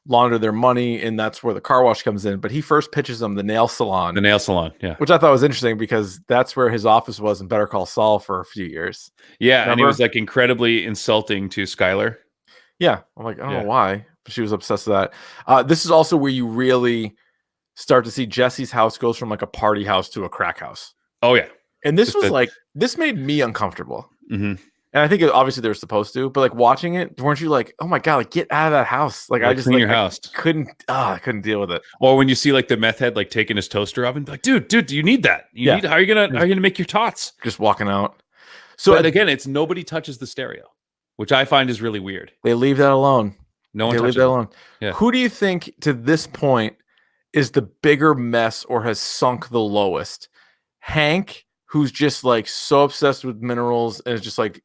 launder their money, and that's where the car wash comes in. But he first pitches them the nail salon. Which I thought was interesting because that's where his office was in Better Call Saul for a few years. Yeah, remember? And he was like incredibly insulting to Skylar. Yeah, I'm like, I don't know why, but she was obsessed with that. This is also where you really start to see Jesse's house goes from like a party house to a crack house. Oh yeah, and this this made me uncomfortable. Mm-hmm. And I think obviously they're supposed to, but like watching it, weren't you like, oh my god, like get out of that house? Like I just clean your house. I couldn't deal with it. Or when you see like the meth head like taking his toaster oven, like, dude, do you need that? How are you gonna make your tots? Just walking out. So again, it's nobody touches the stereo, which I find is really weird. They leave that alone. No one touches that alone. Yeah. Who do you think to this point is the bigger mess or has sunk the lowest? Hank, who's just like so obsessed with minerals and is just like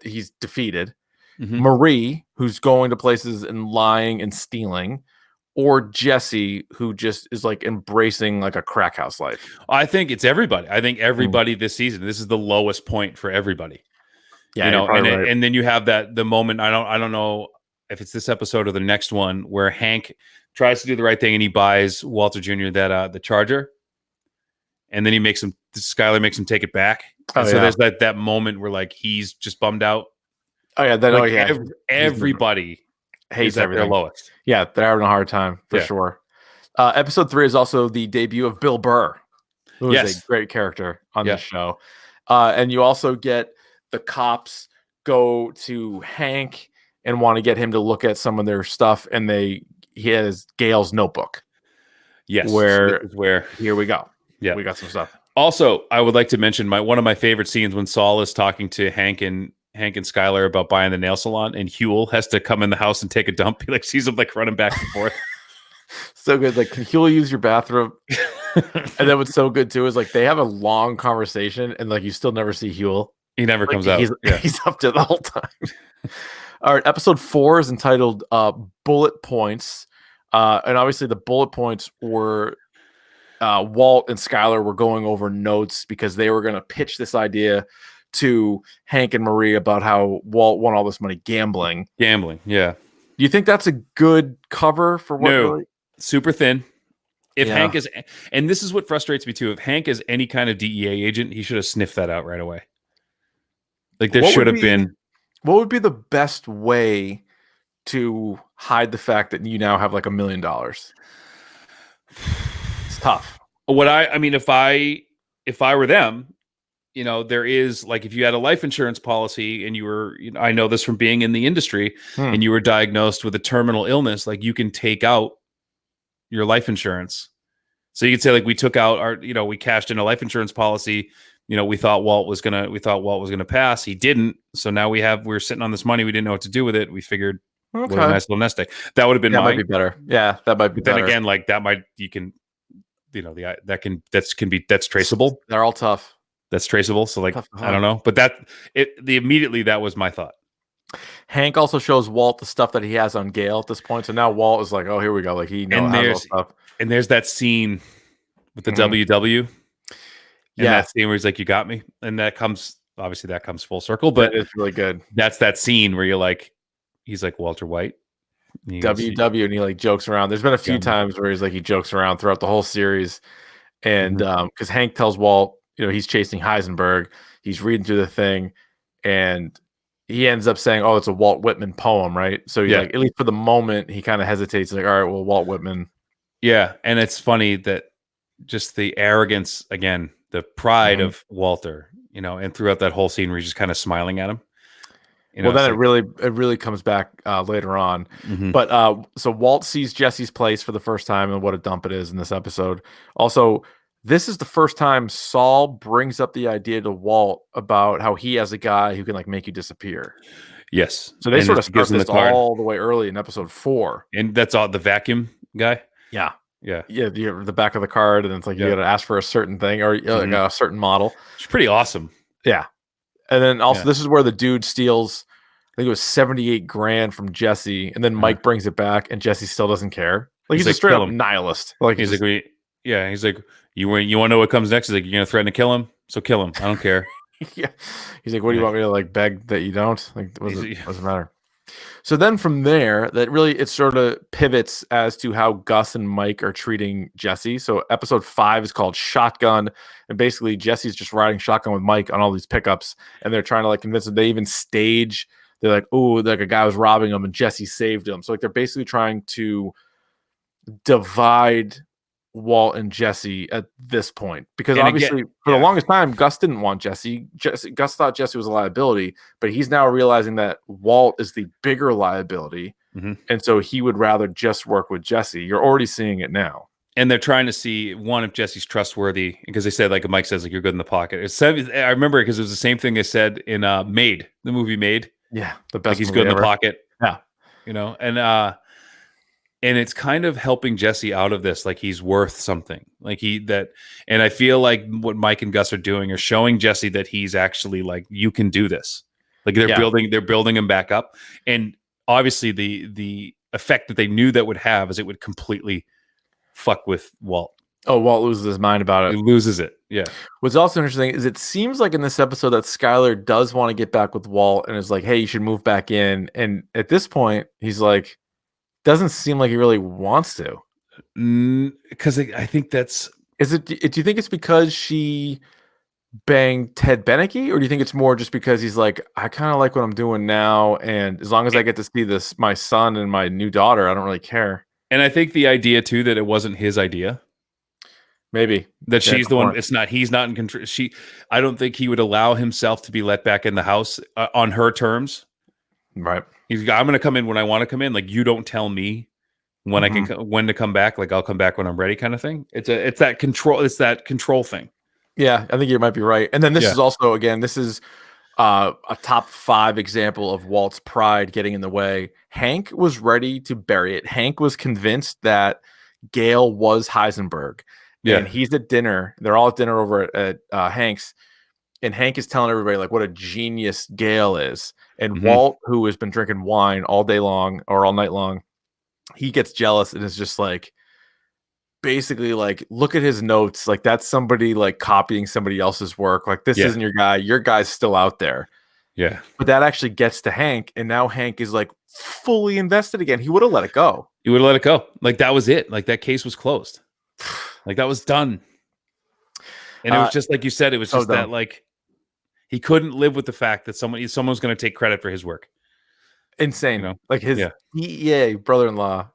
he's defeated. Mm-hmm. Marie, who's going to places and lying and stealing, or Jesse, who just is like embracing like a crack house life. I think it's everybody. I think everybody this season. This is the lowest point for everybody. Yeah, and then you have the moment. I don't know if it's this episode or the next one where Hank tries to do the right thing and he buys Walter Jr. the Charger, and then Skylar makes him take it back. So there's that moment where like he's just bummed out. Oh yeah, everybody hates at their lowest. Yeah, they're having a hard time for sure. Episode 3 is also the debut of Bill Burr, who is a great character on this show. And you also get the cops go to Hank and want to get him to look at some of their stuff, and he has Gail's notebook. Yes, where here we go. Yeah, we got some stuff. Also, I would like to mention one of my favorite scenes when Saul is talking to Hank and Skylar about buying the nail salon, and Huel has to come in the house and take a dump. He like sees him like running back and forth. So good. Like, can Huel use your bathroom? And then what's so good too is like they have a long conversation, and like you still never see Huel. He never comes out. He's up to the whole time. All right, episode 4 is entitled Bullet Points. And obviously the bullet points were Walt and Skylar were going over notes because they were going to pitch this idea to Hank and Marie about how Walt won all this money gambling. Yeah. Do you think that's a good cover for what? No, really? Super thin. If Hank is, and this is what frustrates me too, if Hank is any kind of DEA agent, he should have sniffed that out right away. Like there should have been. What would be the best way to hide the fact that you now have like $1 million? It's tough. I mean, if I were them, there is like if you had a life insurance policy and you were, I know this from being in the industry, and you were diagnosed with a terminal illness, like you can take out your life insurance. So you could say like we took out we cashed in a life insurance policy. We thought Walt was gonna pass. He didn't. So now we're sitting on this money. We didn't know what to do with it. We figured what a nice little nest egg. That would have been might be better. Yeah, that might be better. Then again, like that might that's traceable. They're all tough. That's traceable. So like I don't know, but immediately that was my thought. Hank also shows Walt the stuff that he has on Gail at this point. So now Walt is like, oh, here we go. Like he knows stuff. And there's that scene with the WW. And that scene where he's like, you got me. And that comes full circle, but it's really good. That's that scene where he's like Walter White. WW, and he like jokes around. There's been a few times where he's like, he jokes around throughout the whole series. And because Hank tells Walt, he's chasing Heisenberg. He's reading through the thing. And he ends up saying, oh, it's a Walt Whitman poem, right? So like, at least for the moment, he kind of hesitates. Like, all right, well, Walt Whitman. Yeah. And it's funny that just the arrogance again, the pride of Walter, and throughout that whole scene where he's just kind of smiling at him. Well, then it really comes back later on. But so Walt sees Jesse's place for the first time and what a dump it is in this episode. Also, this is the first time Saul brings up the idea to Walt about how he has a guy who can like make you disappear. Yes. So they sort of start this all the way early in episode 4. And that's all the vacuum guy? Yeah. Yeah. Yeah. The back of the card, and it's like you got to ask for a certain thing or like a certain model. It's pretty awesome. Yeah. And then also this is where the dude steals, I think it was 78 grand from Jesse, and then Mike brings it back, and Jesse still doesn't care. Like he's a straight up nihilist. Like he's like, he's like, you want to know what comes next? He's like, you're gonna threaten to kill him, so kill him. I don't care. Yeah. He's like, what do you want me to like beg that you don't? Like, doesn't matter. So then from there, that really it sort of pivots as to how Gus and Mike are treating Jesse. So episode 5 is called Shotgun, and basically Jesse's just riding shotgun with Mike on all these pickups, and they're trying to like convince him. They even stage. They're like, oh, like a guy was robbing him, and Jesse saved him. So like they're basically trying to divide Walt and Jesse at this point, because obviously for the longest time Gus didn't want Jesse. Gus thought Jesse was a liability, but he's now realizing that Walt is the bigger liability, and so he would rather just work with Jesse. You're already seeing it now, and they're trying to see one if Jesse's trustworthy, because they said, like Mike says, like you're good in the pocket. I remember because it was the same thing they said in Made, the movie Made. Yeah, the best. Like he's good in the pocket. Yeah, you know, and it's kind of helping Jesse out of this, like he's worth something, and I feel like what Mike and Gus are doing are showing Jesse that he's actually like, you can do this. Like they're building him back up, and obviously the effect that they knew that would have is it would completely fuck with Walt. Oh, Walt loses his mind about it. He loses it. Yeah. What's also interesting is it seems like in this episode that Skyler does want to get back with Walt and is like, hey, you should move back in. And at this point, he's like, doesn't seem like he really wants to. Because I think that's... Do you think it's because she banged Ted Beneke, or do you think it's more just because he's like, I kind of like what I'm doing now, and as long as I get to see my son and my new daughter, I don't really care. And I think the idea, too, that it wasn't his idea. Maybe that she's the one. It's not. He's not in control. I don't think he would allow himself to be let back in the house on her terms. Right. I'm going to come in when I want to come in. Like, you don't tell me when I can when to come back. Like, I'll come back when I'm ready, kind of thing. It's that control. It's that control thing. Yeah, I think you might be right. And then this is also, again, this is a top 5 example of Walt's pride getting in the way. Hank was ready to bury it. Hank was convinced that Gale was Heisenberg. Yeah. And he's at dinner. They're all at dinner over at Hank's. And Hank is telling everybody like what a genius Gale is. And Walt, who has been drinking wine all day long or all night long, he gets jealous and is just like, basically like, look at his notes. Like that's somebody like copying somebody else's work. Like this isn't your guy. Your guy's still out there. Yeah. But that actually gets to Hank. And now Hank is like fully invested again. He would have let it go. He would have let it go. Like that was it. Like that case was closed. Like that was done. And it was just like you said, it was just that like he couldn't live with the fact that someone was going to take credit for his work. Insane. You know? Like his DEA brother-in-law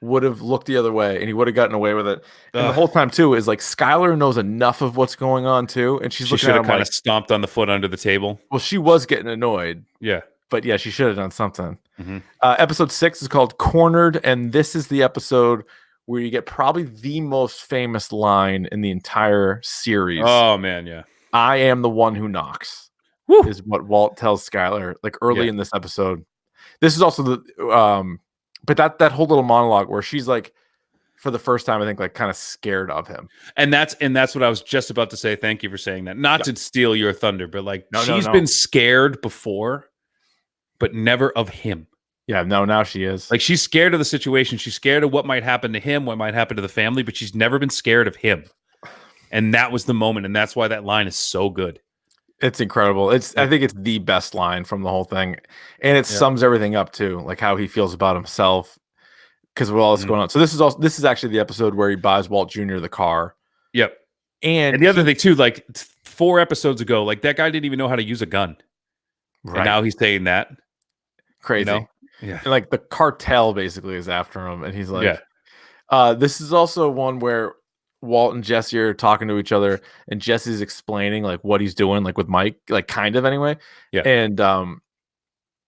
would have looked the other way and he would have gotten away with it. And the whole time too is like Skylar knows enough of what's going on too. And she should have kind of stomped on the foot under the table. Well, she was getting annoyed. Yeah. But yeah, she should have done something. Episode 6 is called Cornered. And this is the episode where you get probably the most famous line in the entire series. Oh, man, yeah. I am the one who knocks. Woo! Is what Walt tells Skylar, like early in this episode. This is also the, but that whole little monologue where she's like, for the first time, I think, like kind of scared of him. And that's what I was just about to say. Thank you for saying that. Not to steal your thunder, but like she's been scared before, but never of him. Yeah, no, now she is. Like she's scared of the situation. She's scared of what might happen to him, what might happen to the family, but she's never been scared of him. And that was the moment. And that's why that line is so good. It's incredible. I think it's the best line from the whole thing. And it sums everything up too, like how he feels about himself because of all that's going on. So this is actually the episode where he buys Walt Jr. the car. Yep. And the other thing too, like 4 episodes ago, like that guy didn't even know how to use a gun. Right. And now he's saying that. Crazy. You know? Yeah. And like the cartel basically is after him. And he's like, this is also one where Walt and Jesse are talking to each other and Jesse's explaining like what he's doing, like with Mike, like kind of anyway. Yeah. And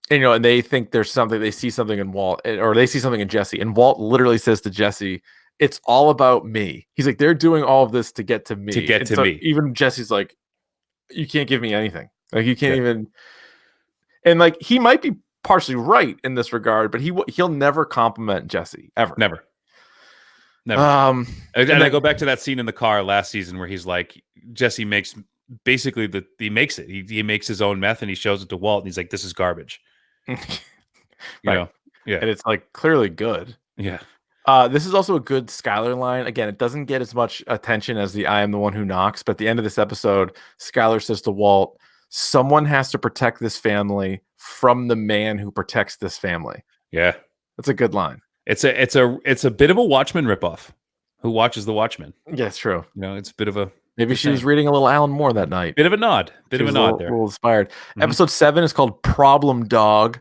And, and they think there's something, they see something in Walt, or they see something in Jesse, and Walt literally says to Jesse, "It's all about me." He's like, "They're doing all of this to get to me." To get to me. Even Jesse's like, "You can't give me anything. Like, you can't even." And like, he might be partially right in this regard, but he'll never compliment Jesse ever. Never. And I go back to that scene in the car last season where he's like, Jesse makes basically he makes it. He makes his own meth and he shows it to Walt and he's like, "This is garbage." Right. Yeah. And it's like clearly good. Yeah. This is also a good Skylar line. Again, it doesn't get as much attention as the "I am the one who knocks," but at the end of this episode, Skylar says to Walt, "Someone has to protect this family from the man who protects this family." Yeah. That's a good line. It's a bit of a Watchmen ripoff. Who watches the Watchmen? Yeah, it's true. It's a bit of a maybe she was reading a little Alan Moore that night. Bit of a nod. There. A little inspired. Episode 7 is called Problem Dog.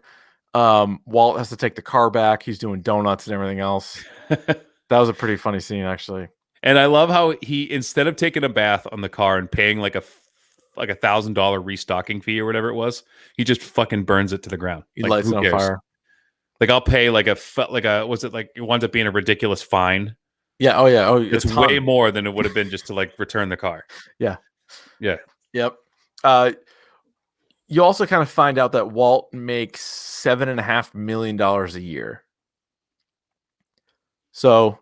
Walt has to take the car back. He's doing donuts and everything else. That was a pretty funny scene, actually. And I love how he, instead of taking a bath on the car and paying like a $1,000 restocking fee or whatever it was, he just fucking burns it to the ground. He lights it on fire. Like, I'll pay was it like, it winds up being a ridiculous fine? Yeah. Oh yeah. Oh, it's way more than it would have been just to like return the car. Yeah. Yeah. Yep. You also kind of find out that Walt makes $7.5 million a year. So,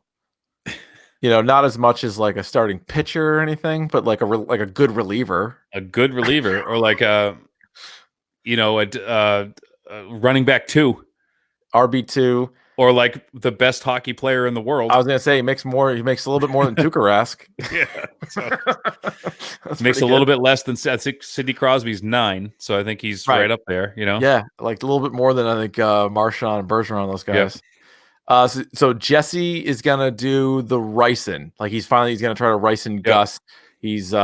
not as much as like a starting pitcher or anything, but like a good reliever. A good reliever, or like a running back 2. RB2. Or like the best hockey player in the world. I was gonna say he makes a little bit more than Tuukka Rask. Yeah, makes a little bit less than Sidney Crosby's 9, so I think he's right up there. Yeah, like a little bit more than I think Marchand and Bergeron, those guys. Yeah. So Jesse is gonna do the ricin. Like he's gonna try to ricin Gus. He's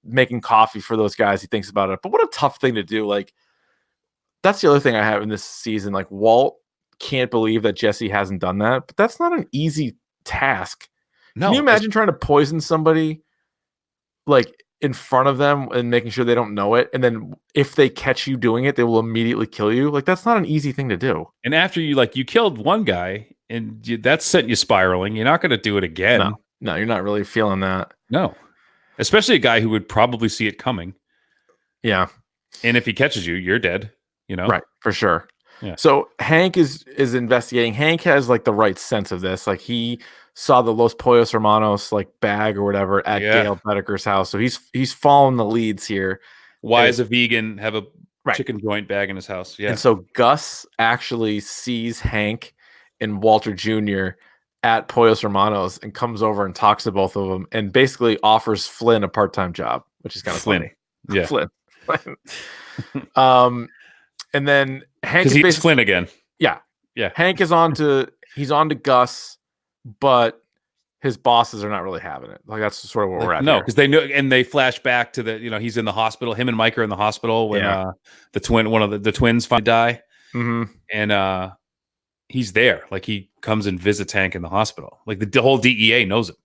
making coffee for those guys. He thinks about it, but what a tough thing to do. Like that's the other thing I have in this season. Like Walt can't believe that Jesse hasn't done that, but that's not an easy task. No, can you imagine trying to poison somebody like in front of them and making sure they don't know it, and then if they catch you doing it, they will immediately kill you? Like that's not an easy thing to do. And after you killed one guy and that's sent you spiraling, you're not going to do it again. No, you're not really feeling that. No, especially a guy who would probably see it coming. Yeah, and if he catches you, you're dead. Right, for sure. Yeah. So Hank is investigating. Hank has like the right sense of this. Like he saw the Los Pollos Hermanos like bag or whatever at Gail Bedeker's house. So he's following the leads here. Why does a vegan have a chicken joint bag in his house? Yeah. And so Gus actually sees Hank and Walter Jr. at Pollos Hermanos and comes over and talks to both of them and basically offers Flynn a part-time job, which is kind of funny. Yeah. Flynn. And then Hank is he's Flynn again. Yeah. Yeah. Hank is on to Gus, but his bosses are not really having it. Like that's sort of where we're at. No, because they know, and they flash back to the, he's in the hospital. Him and Mike are in the hospital when one of the twins finally die. Mm-hmm. And he's there. Like he comes and visits Hank in the hospital. Like the whole DEA knows him.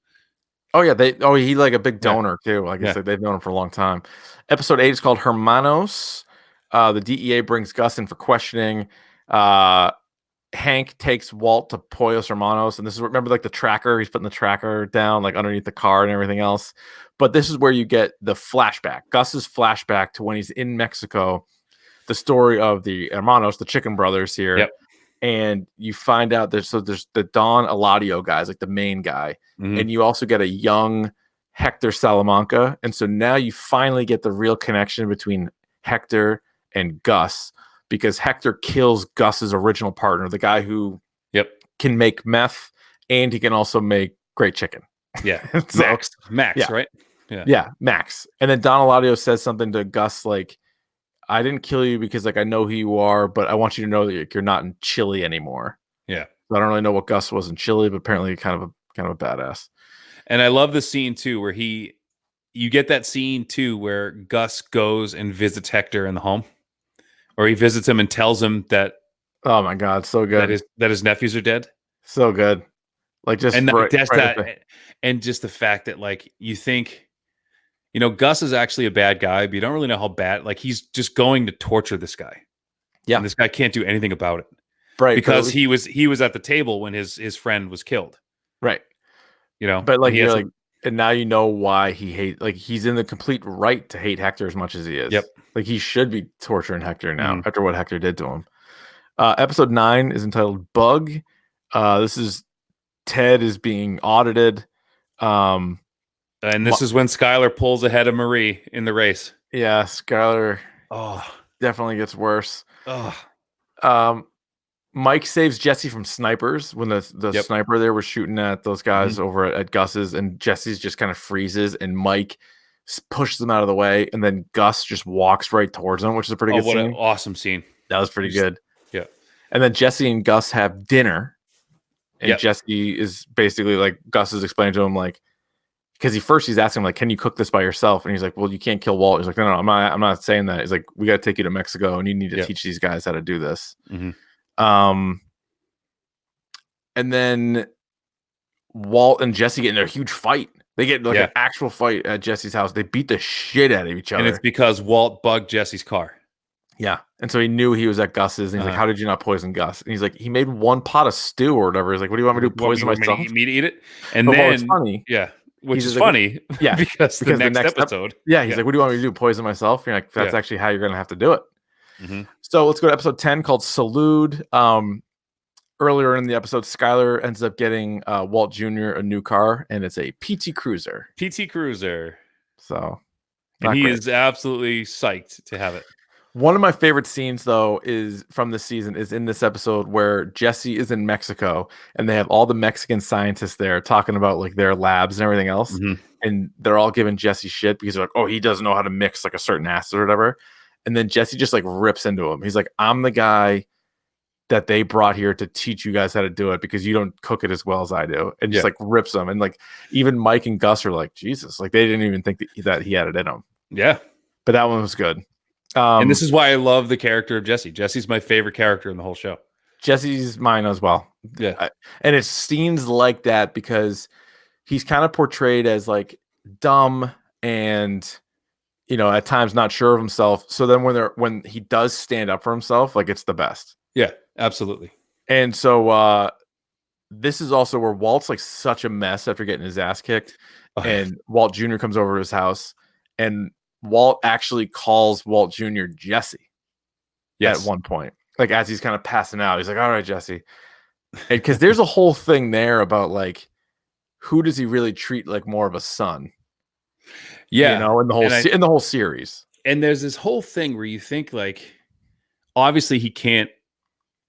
Oh yeah, he's like a big donor too. Like I said, they've known him for a long time. Episode 8 is called Hermanos. The DEA brings Gus in for questioning. Hank takes Walt to Pollos Hermanos, and this is, remember, like the tracker. He's putting the tracker down, like underneath the car and everything else. But this is where you get the flashback, Gus's flashback to when he's in Mexico. The story of the Hermanos, the Chicken Brothers here. Yep. And you find out there's the Don Eladio guys, like the main guy, and you also get a young Hector Salamanca, and so now you finally get the real connection between Hector and Gus, because Hector kills Gus's original partner, the guy who can make meth and he can also make great chicken. Yeah. So, Max, right? Yeah, Max. And then Don Eladio says something to Gus like, I didn't kill you because like I know who you are, but I want you to know that you're not in Chile anymore. Yeah. So I don't really know what Gus was in Chile, but apparently kind of a badass. And I love the scene too where you get that scene too where Gus goes and visits Hector in the home. Or he visits him and tells him that, oh my God, so good, that his nephews are dead. So good, like just and and just the fact that like you think, Gus is actually a bad guy, but you don't really know how bad. Like he's just going to torture this guy. Yeah. And this guy can't do anything about it. Right. Because he was at the table when his friend was killed. Right. You know? But like you're like, and now you know why he hates, like he's in the complete right to hate Hector as much as he is. Yep. Like he should be torturing Hector now after what Hector did to him. Episode 9 is entitled Bug. This is Ted is being audited. And this is when Skylar pulls ahead of Marie in the race. Yeah, Skylar definitely gets worse. Mike saves Jesse from snipers when the sniper there was shooting at those guys over at Gus's, and Jesse's just kind of freezes, and Mike pushes them out of the way, and then Gus just walks right towards them, which is a pretty good scene. What an awesome scene. That was pretty good. Yeah. And then Jesse and Gus have dinner, and Jesse is basically like, Gus is explaining to him, like, because he's asking him, like, can you cook this by yourself? And he's like, well, you can't kill Walt. He's like, no, I'm not saying that. He's like, we got to take you to Mexico, and you need to teach these guys how to do this. And then Walt and Jesse get in a huge fight. They get like an actual fight at Jesse's house. They beat the shit out of each other. And it's because Walt bugged Jesse's car. Yeah. And so he knew he was at Gus's, and he's like, how did you not poison Gus? And he's like, he made one pot of stew or whatever. He's like, what do you want me to do? Poison myself? Me to eat it? And then it's funny. Yeah. Which is funny. Yeah. because the next episode. He's like, what do you want me to do? Poison myself? And you're like, that's actually how you're going to have to do it. So let's go to episode 10 called Salute. Earlier in the episode, Skylar ends up getting Walt Jr. a new car, and it's a PT Cruiser. PT Cruiser. So, and he is absolutely psyched to have it. One of my favorite scenes, though, is from this season is in this episode where Jesse is in Mexico, and they have all the Mexican scientists there talking about like their labs and everything else, and they're all giving Jesse shit because they're like, oh, he doesn't know how to mix like a certain acid or whatever. And then Jesse just like rips into him. He's like, I'm the guy that they brought here to teach you guys how to do it because you don't cook it as well as I do. And just like rips them. And like even Mike and Gus are like, Jesus, like they didn't even think that he had it in him. Yeah. But that one was good. And this is why I love the character of Jesse. Jesse's my favorite character in the whole show. Jesse's mine as well. Yeah. And it's scenes like that because he's kind of portrayed as like dumb and, you know, at times not sure of himself. So then when he does stand up for himself, like it's the best. Yeah, absolutely. And so this is also where Walt's like such a mess after getting his ass kicked. And Walt Jr. comes over to his house, and Walt actually calls Walt Jr. Jesse at one point. Like as he's kind of passing out, he's like, all right, Jesse. Because there's a whole thing there about like, who does he really treat like more of a son? Yeah. You know, in the whole series. And there's this whole thing where you think like, obviously he can't,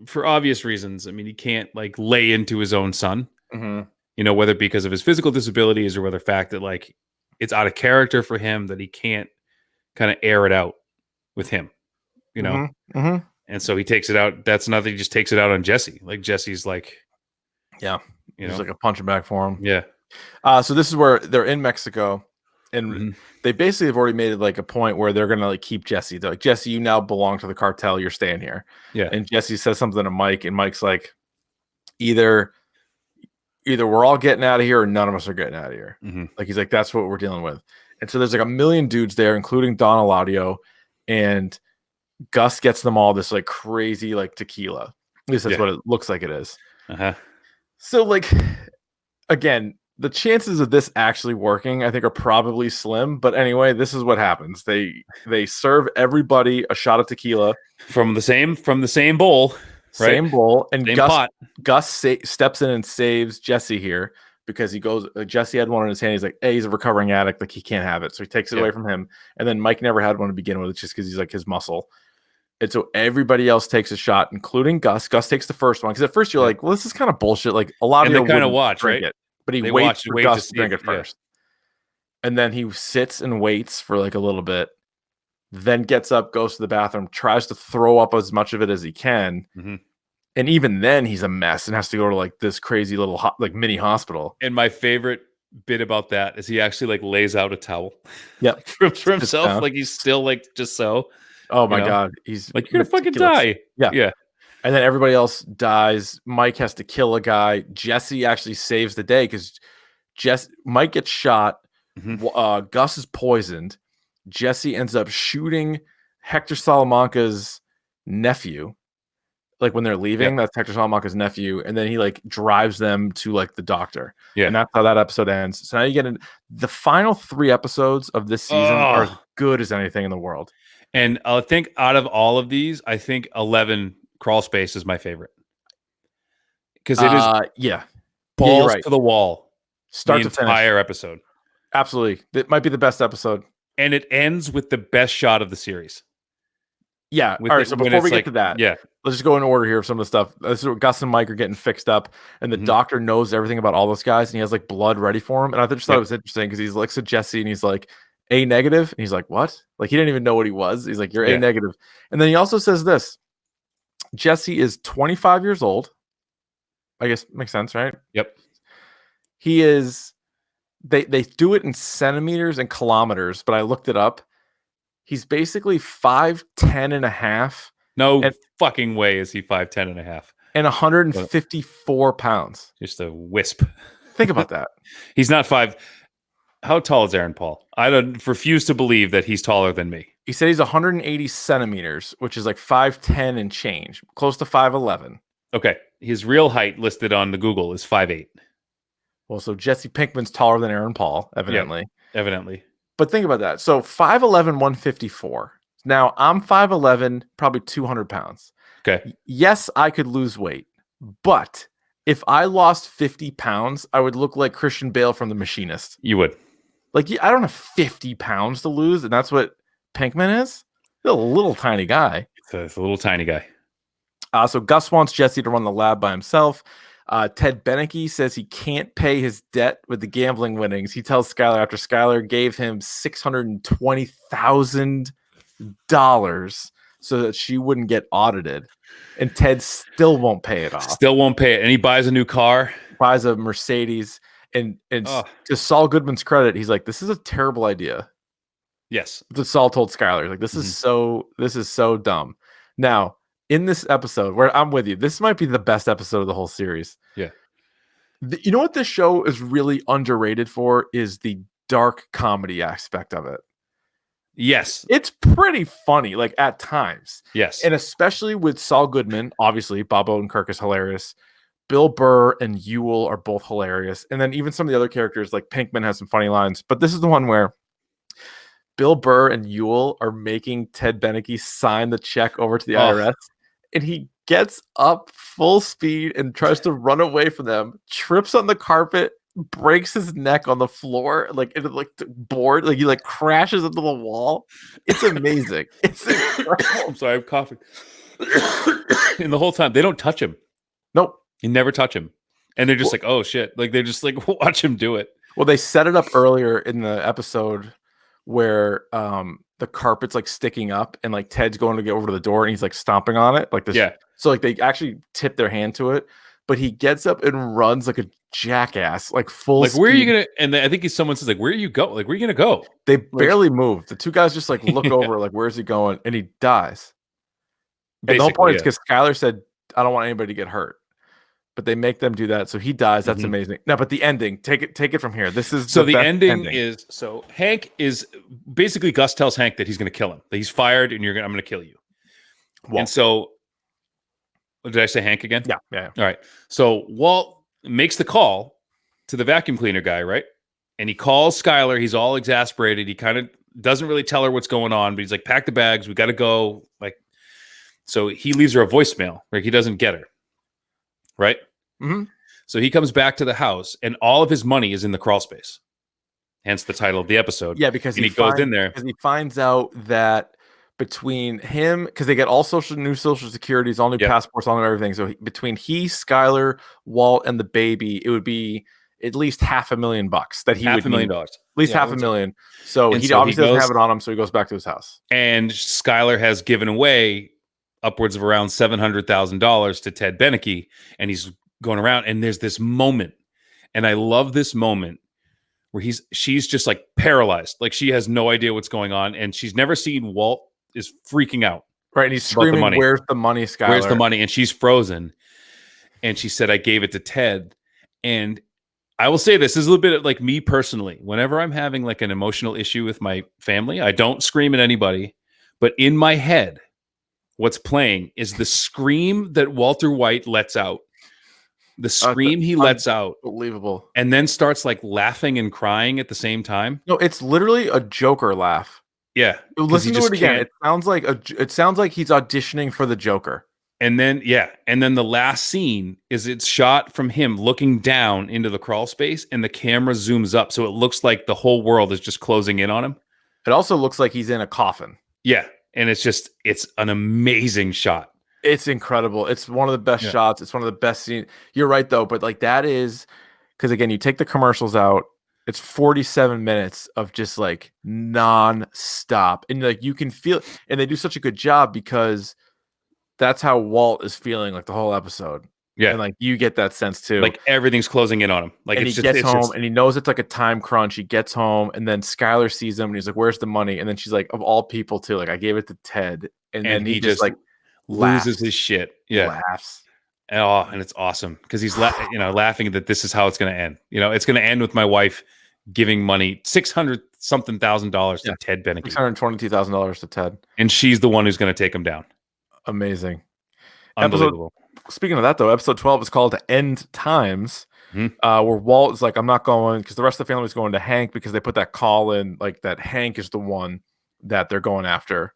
for obvious reasons. I mean, he can't like lay into his own son, you know, whether because of his physical disabilities or whether the fact that like it's out of character for him that he can't kind of air it out with him, you know? And so he takes it out. That's nothing. He just takes it out on Jesse. Like Jesse's like, you know, like a punching bag for him. Yeah. So this is where they're in Mexico. And they basically have already made it like a point where they're gonna like keep Jesse. They're like, Jesse, you now belong to the cartel. You're staying here. Yeah. And Jesse says something to Mike, and Mike's like, either we're all getting out of here or none of us are getting out of here. Like he's like, that's what we're dealing with. And so there's like a million dudes there, including Don Eladio, and Gus gets them all this like crazy like tequila. At least that's what it looks like it is. So like again, the chances of this actually working, I think, are probably slim. But anyway, this is what happens. They serve everybody a shot of tequila from the same bowl, right? Same bowl, and same pot. Gus steps in and saves Jesse here because he goes. Jesse had one in his hand. He's like, "Hey, he's a recovering addict. Like he can't have it." So he takes it away from him. And then Mike never had one to begin with, just because he's like his muscle. And so everybody else takes a shot, including Gus. Gus takes the first one because at first you're like, "Well, this is kind of bullshit." Like a lot of people kind of watch, right? It. But he waits for Gus to drink it first. And then he sits and waits for like a little bit, then gets up, goes to the bathroom, tries to throw up as much of it as he can. And even then he's a mess and has to go to like this crazy little like mini hospital. And my favorite bit about that is he actually like lays out a towel for himself. Like he's still like just so. Oh my God. He's like, you're gonna fucking die. Yeah. And then everybody else dies. Mike has to kill a guy. Jesse actually saves the day because Mike gets shot. Gus is poisoned. Jesse ends up shooting Hector Salamanca's nephew. Like when they're leaving, that's Hector Salamanca's nephew, and then he like drives them to like the doctor. Yeah. And that's how that episode ends. So now you get the final 3 episodes of this season are as good as anything in the world. And I think out of all of these, I think 11 Crawl Space is my favorite. Because it is balls to the wall. Start to finish. Entire episode. Absolutely. It might be the best episode. And it ends with the best shot of the series. Yeah. All right. So before we get to that, let's just go in order here of some of the stuff. This is where Gus and Mike are getting fixed up, and the doctor knows everything about all those guys, and he has like blood ready for him. And I just thought it was interesting because he's like to Jesse, and he's like A negative, and he's like, what? Like he didn't even know what he was. He's like, you're A negative, and then he also says this: Jesse is 25 years old. I guess makes sense, right? Yep. He is. They do it in centimeters and kilometers, but I looked it up. He's basically 5'10" and a half. No fucking way is he 5'10" and a half. And 154 pounds. Just a wisp. Think about that. He's not 5. How tall is Aaron Paul? I don't refuse to believe that he's taller than me. He said he's 180 centimeters, which is like 5'10" and change, close to 5'11". Okay. His real height listed on the Google is 5'8". Well, so Jesse Pinkman's taller than Aaron Paul, evidently. Yeah, evidently. But think about that. So 5'11", 154. Now, I'm 5'11", probably 200 pounds. Okay. Yes, I could lose weight. But if I lost 50 pounds, I would look like Christian Bale from The Machinist. You would. Like, I don't have 50 pounds to lose, and that's what Pinkman is? He's a little tiny guy. It's a little tiny guy. So Gus wants Jesse to run the lab by himself. Ted Beneke says he can't pay his debt with the gambling winnings. He tells Skylar after Skylar gave him $620,000 so that she wouldn't get audited. And Ted still won't pay it off. Still won't pay it. And he buys a new car. Buys a Mercedes. And to Saul Goodman's credit, he's like, this is a terrible idea. Yes. But Saul told Skylar, like, this is so dumb. Now, in this episode, where I'm with you, this might be the best episode of the whole series. Yeah. You know what this show is really underrated for is the dark comedy aspect of it. Yes. It's pretty funny, like at times. Yes. And especially with Saul Goodman, obviously, Bob Odenkirk is hilarious. Bill Burr and Ewell are both hilarious. And then even some of the other characters, like Pinkman has some funny lines. But this is the one where Bill Burr and Ewell are making Ted Beneke sign the check over to the IRS. And he gets up full speed and tries to run away from them, trips on the carpet, breaks his neck on the floor, like into like the board, like he like crashes into the wall. It's amazing. It's incredible. I'm sorry, I'm coughing. And the whole time they don't touch him. Nope. You never touch him. And they're just like, oh shit. Like they just like watch him do it. Well, they set it up earlier in the episode where the carpet's like sticking up and like Ted's going to get over to the door and he's like stomping on it like this. Yeah. So like they actually tip their hand to it, but he gets up and runs like a jackass, like full like speed. Where are you gonna? And I think someone says like, where are you go? Like where are you gonna go? They barely move. The two guys just like look over like where's he going, and he dies. And the whole point is because Skylar said I don't want anybody to get hurt. But they make them do that, so he dies. That's amazing. No, but the ending, take it from here. This is the ending is so Hank is basically Gus tells Hank that he's going to kill him. That he's fired, and I'm going to kill you. Walt. And so, did I say Hank again? Yeah. All right. So Walt makes the call to the vacuum cleaner guy, right? And he calls Skylar. He's all exasperated. He kind of doesn't really tell her what's going on, but he's like, "Pack the bags. We got to go." Like, so he leaves her a voicemail. Like he doesn't get her. Right? Mm-hmm. So he comes back to the house and all of his money is in the crawl space. Hence the title of the episode. Yeah, because he goes in there. Because he finds out that between him, because they get all new social securities, all new passports, all new everything. So between Skylar, Walt, and the baby, it would be at least $500,000 that he would need. $500,000. At least $500,000. So he obviously doesn't have it on him, so he goes back to his house. And Skylar has given away upwards of around $700,000 to Ted Beneke, and he's going around, and there's this moment, and I love this moment where she's just like paralyzed, like she has no idea what's going on, and she's never seen Walt is freaking out, right? And he's screaming, "Where's the money, Skylar? Where's the money?" And she's frozen, and she said, "I gave it to Ted." And I will say this is a little bit of like me personally. Whenever I'm having like an emotional issue with my family, I don't scream at anybody, but in my head, what's playing is the scream that Walter White lets out. The scream he lets out. Unbelievable. And then starts like laughing and crying at the same time. No, it's literally a Joker laugh. Yeah. Listen to it again. It sounds like he's auditioning for the Joker. And then the last scene is it's shot from him looking down into the crawl space, and the camera zooms up, so it looks like the whole world is just closing in on him. It also looks like he's in a coffin. Yeah, and it's an amazing shot. It's incredible. It's one of the best shots. It's one of the best scenes. You're right though, but like that is because again, you take the commercials out. It's 47 minutes of just like non-stop, and like you can feel, and they do such a good job because that's how Walt is feeling like the whole episode. Yeah. And like you get that sense too. Like everything's closing in on him. Like and he gets home and he knows it's like a time crunch. He gets home and then Skylar sees him and he's like, "Where's the money?" And then she's like, "Of all people too, like I gave it to Ted." And then he just like loses his shit. Yeah. Laughs. Oh, and it's awesome because he's laughing that this is how it's going to end. It's going to end with my wife giving money $600-something thousand to Ted Beneke. $622,000 to Ted. And she's the one who's going to take him down. Amazing. Unbelievable. Speaking of that, though, episode 12 is called End Times, where Walt is like, "I'm not going," because the rest of the family is going to Hank because they put that call in, like that Hank is the one that they're going after,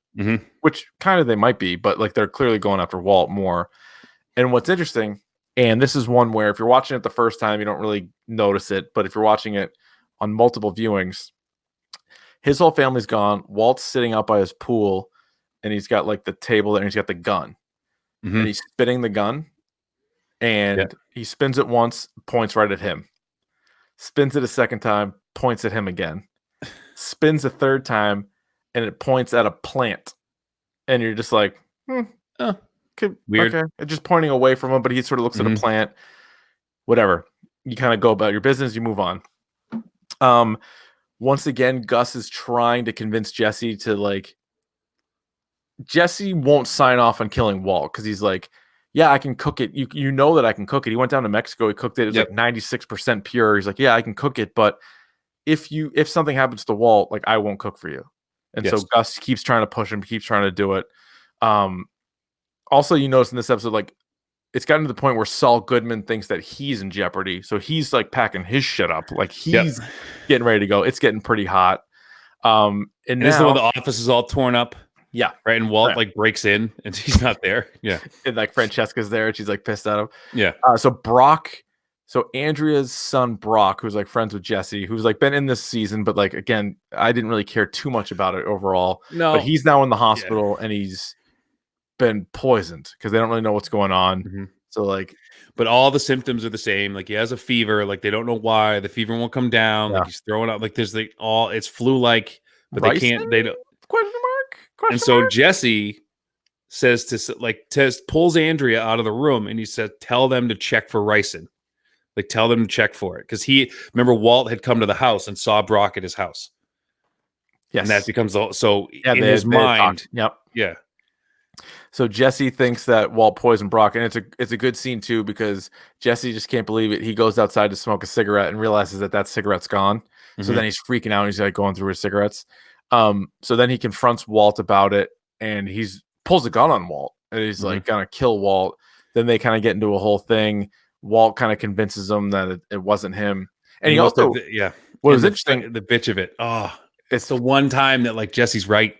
which kind of they might be, but like they're clearly going after Walt more. And what's interesting, and this is one where if you're watching it the first time, you don't really notice it, but if you're watching it on multiple viewings, his whole family's gone. Walt's sitting out by his pool. And he's got like the table there and he's got the gun. And he's spinning the gun. And he spins it once, points right at him. Spins it a second time, points at him again. Spins a third time, and it points at a plant. And you're just like, weird. Okay. It's just pointing away from him, but he sort of looks at a plant. Whatever. You kind of go about your business, you move on. Once again, Gus is trying to convince Jesse to like, Jesse won't sign off on killing Walt because he's like, "Yeah, I can cook it. You know that I can cook it." He went down to Mexico. He cooked it. It's like 96% pure. He's like, "Yeah, I can cook it, but if something happens to Walt, like I won't cook for you." And so Gus keeps trying to push him, keeps trying to do it. Also, you notice in this episode, like it's gotten to the point where Saul Goodman thinks that he's in jeopardy, so he's like packing his shit up, like he's getting ready to go. It's getting pretty hot. And this is when the office is all torn up. Yeah. Right. And Walt like breaks in and he's not there. Yeah. And like Francesca's there and she's like pissed at him. Yeah. So Andrea's son Brock, who's like friends with Jesse, who's like been in this season, but like again, I didn't really care too much about it overall. No. But he's now in the hospital and he's been poisoned because they don't really know what's going on. So like, but all the symptoms are the same. Like he has a fever. Like they don't know why the fever won't come down. Like he's throwing up. Like there's like it's flu-like, but they can't. They don't. Question mark. So Jesse pulls Andrea out of the room and he said, "Tell them to check for ricin. Like tell them to check for it." Because remember Walt had come to the house and saw Brock at his house. Yes. And that becomes in his mind. Yep. Yeah. So Jesse thinks that Walt poisoned Brock, and it's a good scene too because Jesse just can't believe it. He goes outside to smoke a cigarette and realizes that cigarette's gone. So then he's freaking out. And he's like going through his cigarettes. So then he confronts Walt about it, and pulls a gun on Walt, and he's like gonna kill Walt. Then they kind of get into a whole thing. Walt kind of convinces him that it wasn't him, and he also what was interesting, the bitch of it. Oh, it's the one time that like Jesse's right,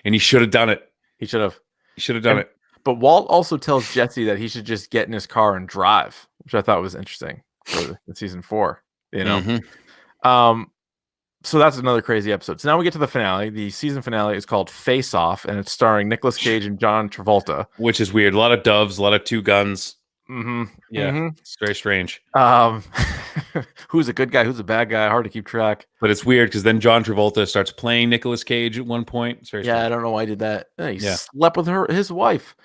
and he should have done it. He should have done it. But Walt also tells Jesse that he should just get in his car and drive, which I thought was interesting for season 4. So that's another crazy episode. So now we get to the finale. The season finale is called Face Off, and it's starring Nicolas Cage and John Travolta. Which is weird. A lot of doves, a lot of two guns. It's very strange. Who's a good guy? Who's a bad guy? Hard to keep track. But it's weird because then John Travolta starts playing Nicolas Cage at one point. It's very strange. I don't know why he did that. He slept with his wife.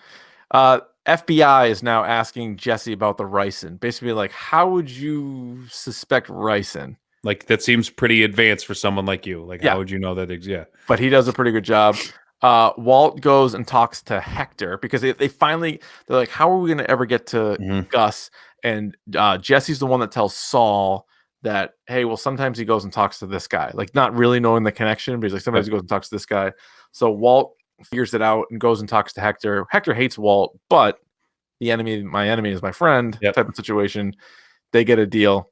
FBI is now asking Jesse about the ricin. Basically, like, how would you suspect ricin? Like, that seems pretty advanced for someone like you. Like, how would you know that? But he does a pretty good job. Walt goes and talks to Hector because they're like, how are we going to ever get to Gus? And Jesse's the one that tells Saul that, hey, well, sometimes he goes and talks to this guy, like not really knowing the connection, but he's like, sometimes he goes and talks to this guy. So Walt figures it out and goes and talks to Hector. Hector hates Walt, but my enemy is my friend type of situation. They get a deal,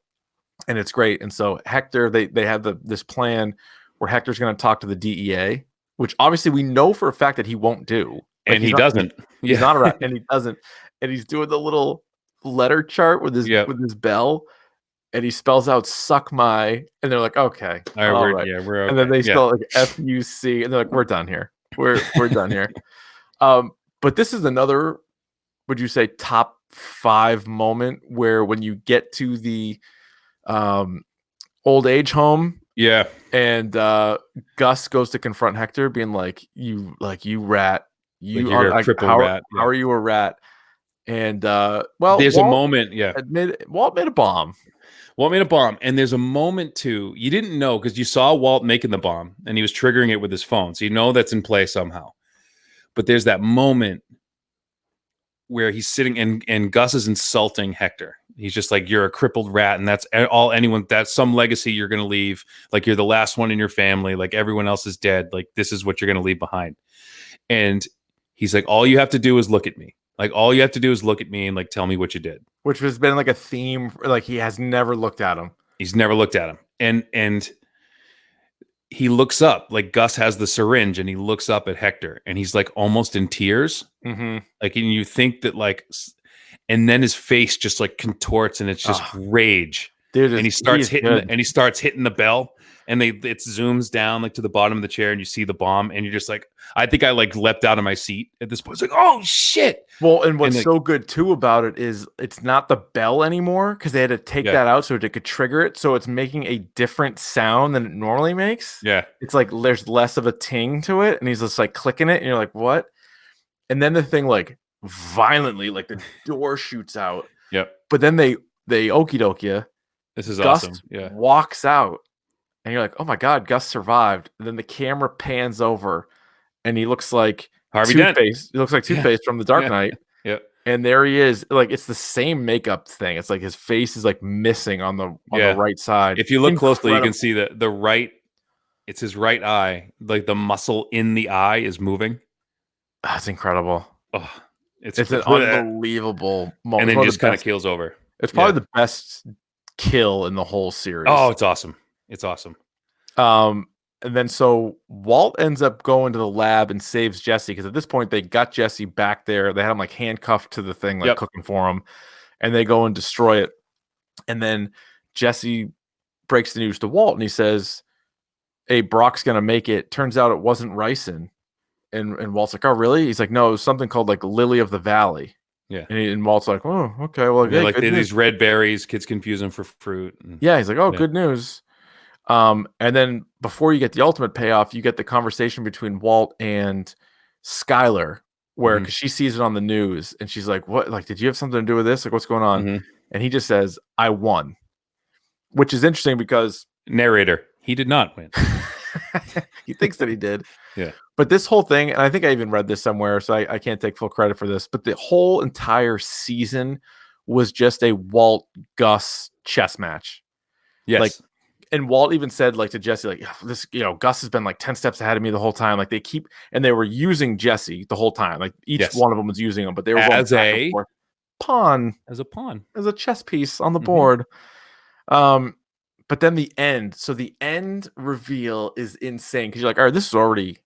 and it's great. And so Hector, they have this plan where Hector's going to talk to the DEA, which obviously we know for a fact that he won't do. Like, and he doesn't. He's not a rat, and he doesn't. And he's doing the little letter chart with his bell, and he spells out "suck my," and they're like, "Okay, all right." Yeah, we're okay. And then they spell like FUC, and they're like, "We're done here. We're done here." But this is another, would you say, top 5 moment where when you get to the old age home, and Gus goes to confront Hector, being like, "You rat, you are a crippled rat. How are you a rat?" And there's a moment. Walt made a bomb. Walt made a bomb, and there's a moment too. You didn't know because you saw Walt making the bomb, and he was triggering it with his phone, so you know that's in play somehow. But there's that moment where he's sitting and Gus is insulting Hector. He's just like, "You're a crippled rat, and that's all anyone. That's some legacy you're going to leave. Like, you're the last one in your family. Like, everyone else is dead. Like, this is what you're going to leave behind." And he's like, "All you have to do is look at me. Like, all you have to do is look at me and like tell me what you did." Which has been like a theme. Like, he has never looked at him. He's never looked at him, and he looks up. Like, Gus has the syringe, and he looks up at Hector, and he's like almost in tears. Mm-hmm. Like, and you think that like, and then his face just like contorts, and it's just rage. Dude, and he starts hitting the bell, and it zooms down like to the bottom of the chair, and you see the bomb, and you're just like, I think I like leapt out of my seat at this point. It's like, oh shit. Well, and what's so good too about it is it's not the bell anymore, because they had to take that out so it could trigger it. So it's making a different sound than it normally makes. Yeah. It's like there's less of a ting to it, and he's just like clicking it, and you're like, what? And then the thing like violently, like the door shoots out. Yep. But then they okie doke you. This is Gus awesome. Yeah. walks out, and you're like, oh my God, Gus survived. And then the camera pans over, and he looks like Harvey Two-Face. He looks like Two-Face from The Dark Knight. Yeah. And there he is. Like, it's the same makeup thing. It's like his face is like missing on the right side. If you look closely, you can see that the right, it's his right eye. Like, the muscle in the eye is moving. That's incredible. Oh, it's an unbelievable moment. And then just kind of keels over. It's probably the best kill in the whole series. Oh, it's awesome. It's awesome. And then so Walt ends up going to the lab and saves Jesse, because at this point they got Jesse back there. They had him like handcuffed to the thing, like cooking for him, and they go and destroy it. And then Jesse breaks the news to Walt, and he says, "Hey, Brock's gonna make it." Turns out it wasn't ricin. And Walt's like, "Oh, really?" He's like, "No, it was something called like Lily of the Valley." Yeah. And Walt's like, "Oh, okay. Well, like these red berries, kids confuse them for fruit." Yeah, he's like, "Oh, good news." And then before you get the ultimate payoff, you get the conversation between Walt and Skylar, where because she sees it on the news, and she's like, "What? Like, did you have something to do with this? Like, what's going on?" And he just says, "I won," which is interesting because narrator, he did not win. He thinks that he did. Yeah. But this whole thing, and I think I even read this somewhere, so I can't take full credit for this, but the whole entire season was just a Walt Gus chess match. Yes. Like, and Walt even said, like, to Jesse, like, this, Gus has been like 10 steps ahead of me the whole time. Like, they were using Jesse the whole time. Like, each one of them was using him, but they were as a pawn, as a chess piece on the board. But then the end. So the end reveal is insane, because you're like, all right, this is already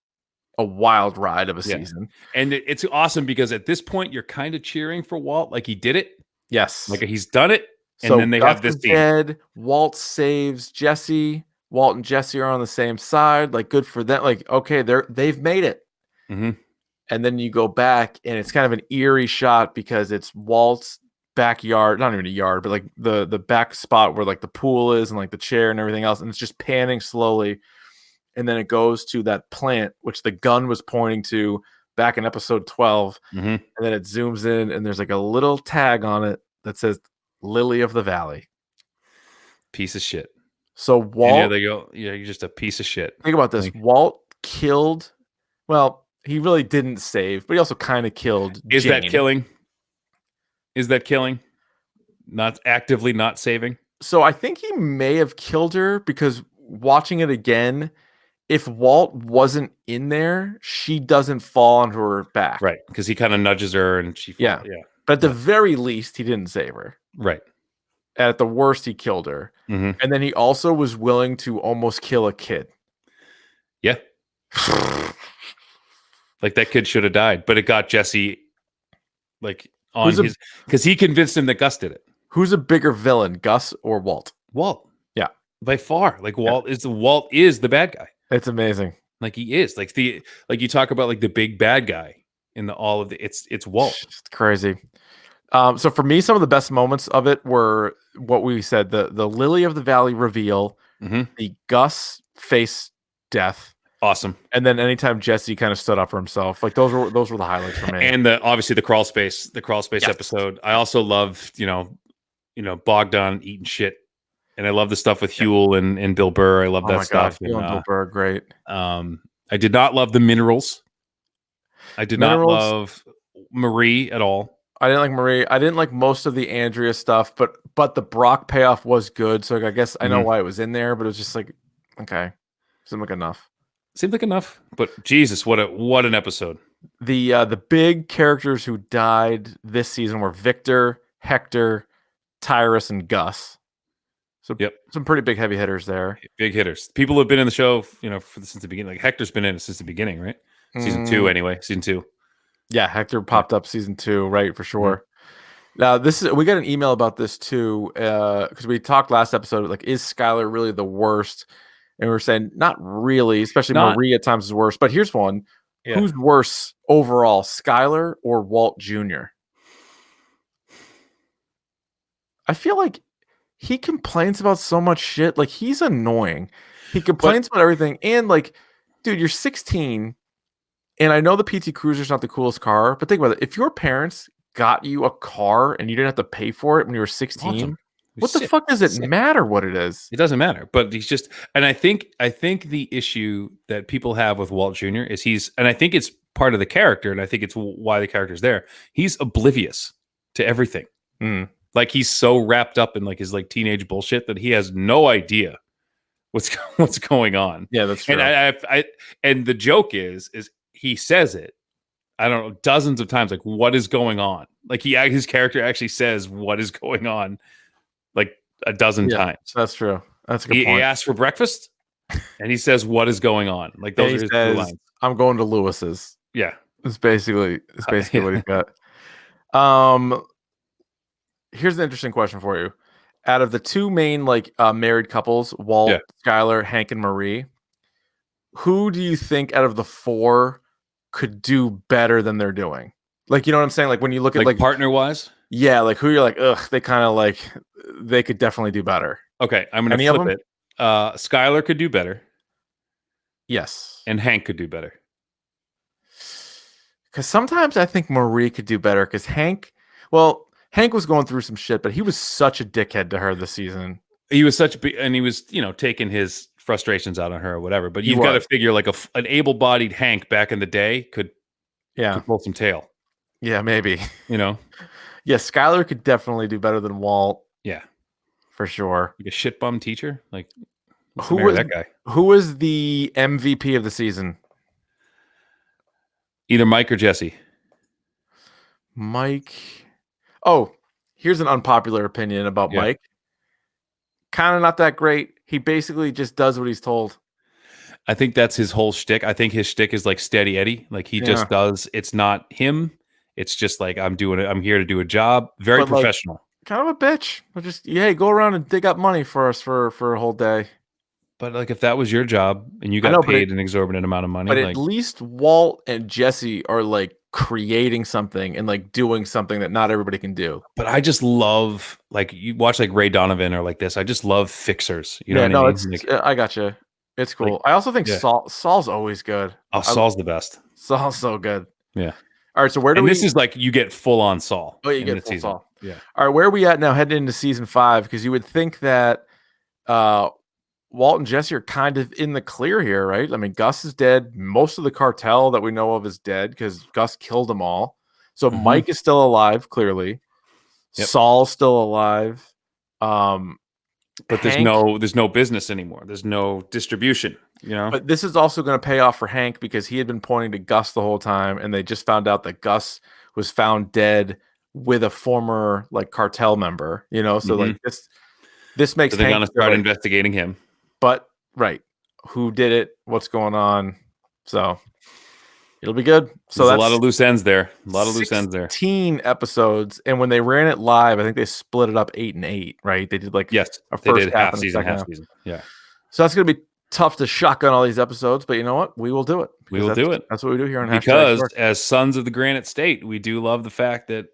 a wild ride of a season. And it's awesome because at this point you're kind of cheering for Walt, like he did it. Yes. Like he's done it. And so then they Gus have this is dead. Walt saves Jesse. Walt and Jesse are on the same side. Like, good for them. Like, okay, they've made it. And then you go back, and it's kind of an eerie shot because it's Walt's backyard, not even a yard, but like the back spot where like the pool is and like the chair and everything else, and it's just panning slowly, and then it goes to that plant which the gun was pointing to back in episode 12, and then it zooms in, and there's like a little tag on it that says Lily of the Valley. Piece of shit. So Walt, there they go. Yeah, you're just a piece of shit. Think about this. Walt killed, well, he really didn't save, but he also kind of killed Jane. Is that killing? Not actively not saving? So I think he may have killed her, because watching it again, if Walt wasn't in there, she doesn't fall onto her back. Right. Because he kind of nudges her and she falls. Yeah. But at the very least, he didn't save her. Right. At the worst, he killed her. Mm-hmm. And then he also was willing to almost kill a kid. Yeah. Like that kid should have died, but it got Jesse like on his, because he convinced him that Gus did it. Who's a bigger villain, Gus or Walt? Walt. Yeah. By far. Like Walt is the bad guy. It's amazing. Like he is. Like you talk about like the big bad guy in it's Walt. It's crazy. So for me, some of the best moments of it were what we said, the Lily of the Valley reveal, the Gus face death. Awesome. And then anytime Jesse kind of stood up for himself, like those were the highlights for me. And obviously the crawl space episode. I also love, Bogdan eating shit. And I love the stuff with Huel and Bill Burr. I love that stuff. Huel and Bill Burr, great. I did not love the minerals. I did not love Marie at all. I didn't like Marie. I didn't like most of the Andrea stuff, but the Brock payoff was good. So I guess I know why it was in there, but it was just like, okay, seemed like enough. Seemed like enough, but Jesus, what an episode! The big characters who died this season were Victor, Hector, Tyrus, and Gus. So some pretty big heavy hitters there. Big hitters. People have been in the show, since the beginning. Like Hector's been in it since the beginning, right? Season 2, anyway. Season 2. Yeah, Hector popped up season 2, right, for sure. Now we got an email about this too, because we talked last episode, like, is Skylar really the worst? And we were saying not really, especially Marie at times is worse. But here's one: who's worse overall, Skylar or Walt Jr.? I feel like he complains about so much shit. Like, he's annoying. He complains about everything, and like, dude, you're 16. And I know the PT Cruiser's not the coolest car, but think about it. If your parents got you a car and you didn't have to pay for it when you were 16, what the fuck does it matter what it is? It doesn't matter. But he's just, and I think the issue that people have with Walt Jr. is and I think it's part of the character, and I think it's why the character's there. He's oblivious to everything. Like, he's so wrapped up in like his like teenage bullshit that he has no idea what's going on. Yeah, that's true. And and the joke is he says it, I don't know, dozens of times, like, what is going on? Like, his character actually says what is going on like a dozen times. That's true. That's a good point. He asks for breakfast and he says, what is going on? Like, those are his 2 lines. I'm going to Lewis's. Yeah. It's basically what he's got. Here's an interesting question for you. Out of the 2 main married couples, Walt, Skylar, Hank, and Marie, who do you think out of the 4 could do better than they're doing? Like, you know what I'm saying? Like, when you look at like partner wise? Yeah, like who you're like, ugh, they kind of like, they could definitely do better. Okay, I'm going to flip it. Skylar could do better. Yes. And Hank could do better. Because sometimes I think Marie could do better because Hank was going through some shit, but he was such a dickhead to her this season. He was and he was, taking his frustrations out on her or whatever. But you've got to figure like an able-bodied Hank back in the day could pull some tail. Yeah, maybe. Yeah, Skylar could definitely do better than Walt. Yeah, for sure. Like a shit bum teacher. Like, who was that guy? Who was the MVP of the season? Either Mike or Jesse. Mike. Oh, here's an unpopular opinion about Mike. Kind of not that great. He basically just does what he's told. I think that's his whole shtick. I think his shtick is like Steady Eddie. Like, he just does. It's not him. It's just like, I'm here to do a job. Very professional. Like, kind of a bitch. Just go around and dig up money for us for a whole day. But like, if that was your job and you got paid an exorbitant amount of money, but at least Walt and Jesse are like creating something and like doing something that not everybody can do. But I just love, like, you watch like Ray Donovan or like this. I just love fixers. You know what I mean? I got you. It's cool. Like, I also think Saul's always good. Oh, Saul's the best. Saul's so good. Yeah. All right. So this is like, you get full on Saul. Oh, you get full Saul. Yeah. All right. Where are we at now heading into season 5? Because you would think that Walt and Jesse are kind of in the clear here, right? I mean, Gus is dead. Most of the cartel that we know of is dead because Gus killed them all. So Mike is still alive, clearly. Yep. Saul's still alive. But there's no business anymore. There's no distribution. But this is also going to pay off for Hank because he had been pointing to Gus the whole time, and they just found out that Gus was found dead with a former like cartel member. So like this makes they're Hank going to start investigating him. But who did it? What's going on? So it'll be good. So there's a lot of loose ends there. 16 episodes, and when they ran it live, I think they split it up 8 and 8. Right? They did like a first half season, half season. Yeah. So that's gonna be tough to shotgun all these episodes, but you know what? We will do it. We will do it. That's what we do here on Because as Sons of the Granite State, we do love the fact that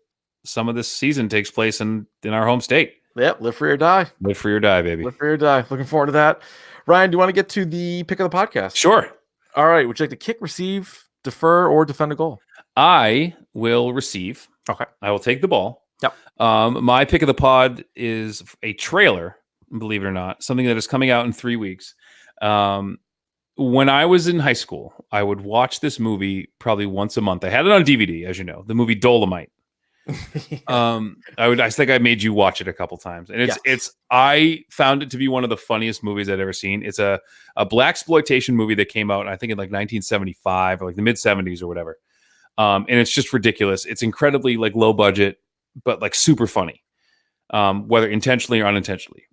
some of this season takes place in our home state. Yep, live free or die. Live free or die, baby. Live free or die. Looking forward to that. Ryan, do you want to get to the pick of the podcast? Sure. All right. Would you like to kick, receive, defer, or defend a goal? I will receive. Okay. I will take the ball. Yep. My pick of the pod is a trailer, believe it or not, something that is coming out in 3 weeks. When I was in high school, I would watch this movie probably once a month. I had it on DVD, as you know, the movie Dolomite. I think I made you watch it a couple times, and I found it to be one of the funniest movies I'd ever seen. It's a blaxploitation movie that came out, I think, in like 1975 or like the mid 70s or whatever. And it's just ridiculous. It's incredibly like low budget, but like super funny, whether intentionally or unintentionally.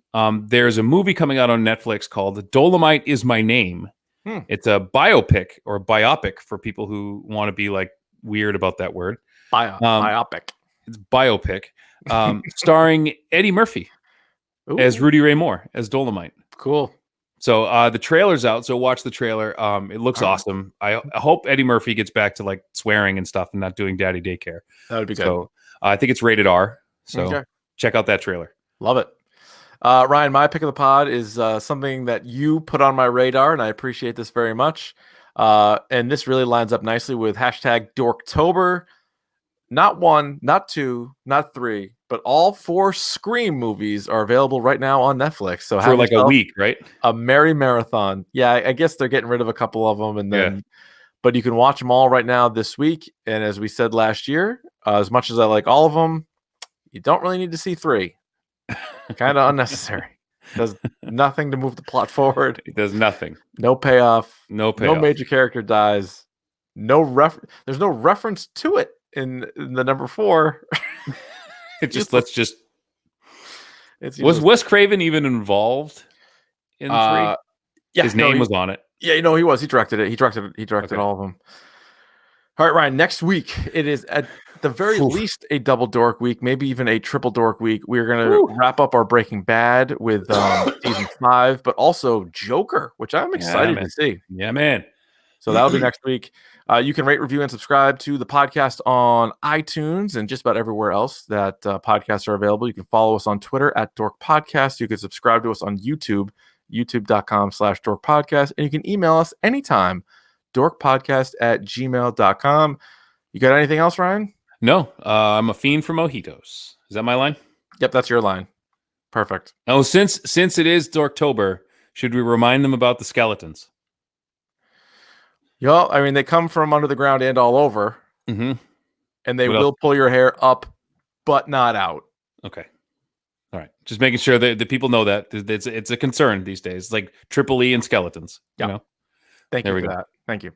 There's a movie coming out on Netflix called Dolomite Is My Name. It's a biopic for people who want to be like weird about that word. Biopic. It's biopic, starring Eddie Murphy as Rudy Ray Moore as Dolomite. Cool. So the trailer's out. So watch the trailer. It looks awesome. I hope Eddie Murphy gets back to like swearing and stuff and not doing daddy daycare. That would be good. So I think it's rated R. So check out that trailer. Love it. Ryan, my pick of the pod is something that you put on my radar, and I appreciate this very much. And this really lines up nicely with hashtag Dorktober. Not 1, not 2, not 3, but all 4 Scream movies are available right now on Netflix. So for like a week, right? A merry marathon. Yeah, I guess they're getting rid of a couple of them, and then, but you can watch them all right now this week. And as we said last year, as much as I like all of them, you don't really need to see 3. Kind of unnecessary. Does nothing to move the plot forward. It does nothing. No payoff. No payoff. No major character dies. There's no reference to it in the number 4. Was Wes Craven even involved in 3? Yeah, his name was on it. Yeah, he was. He directed it. He directed all of them. All right, Ryan. Next week, it is at the very least a double dork week, maybe even a triple dork week. We're gonna wrap up our Breaking Bad with season 5, but also Joker, which I'm excited to see. Yeah, man. So that'll be next week. You can rate, review, and subscribe to the podcast on iTunes and just about everywhere else that podcasts are available. You can follow us on Twitter at Dork Podcast. You can subscribe to us on YouTube, youtube.com/Dork Podcast. And you can email us anytime, dorkpodcast@gmail.com. You got anything else, Ryan? No, I'm a fiend for mojitos. Is that my line? Yep, that's your line. Perfect. Oh, since it is Dorktober, should we remind them about the skeletons? Yeah, I mean, they come from under the ground and all over, and they will pull your hair up, but not out. Okay. All right. Just making sure that the people know that it's a concern these days, like Triple E and skeletons. Yeah. You know? Thank you for that. Thank you.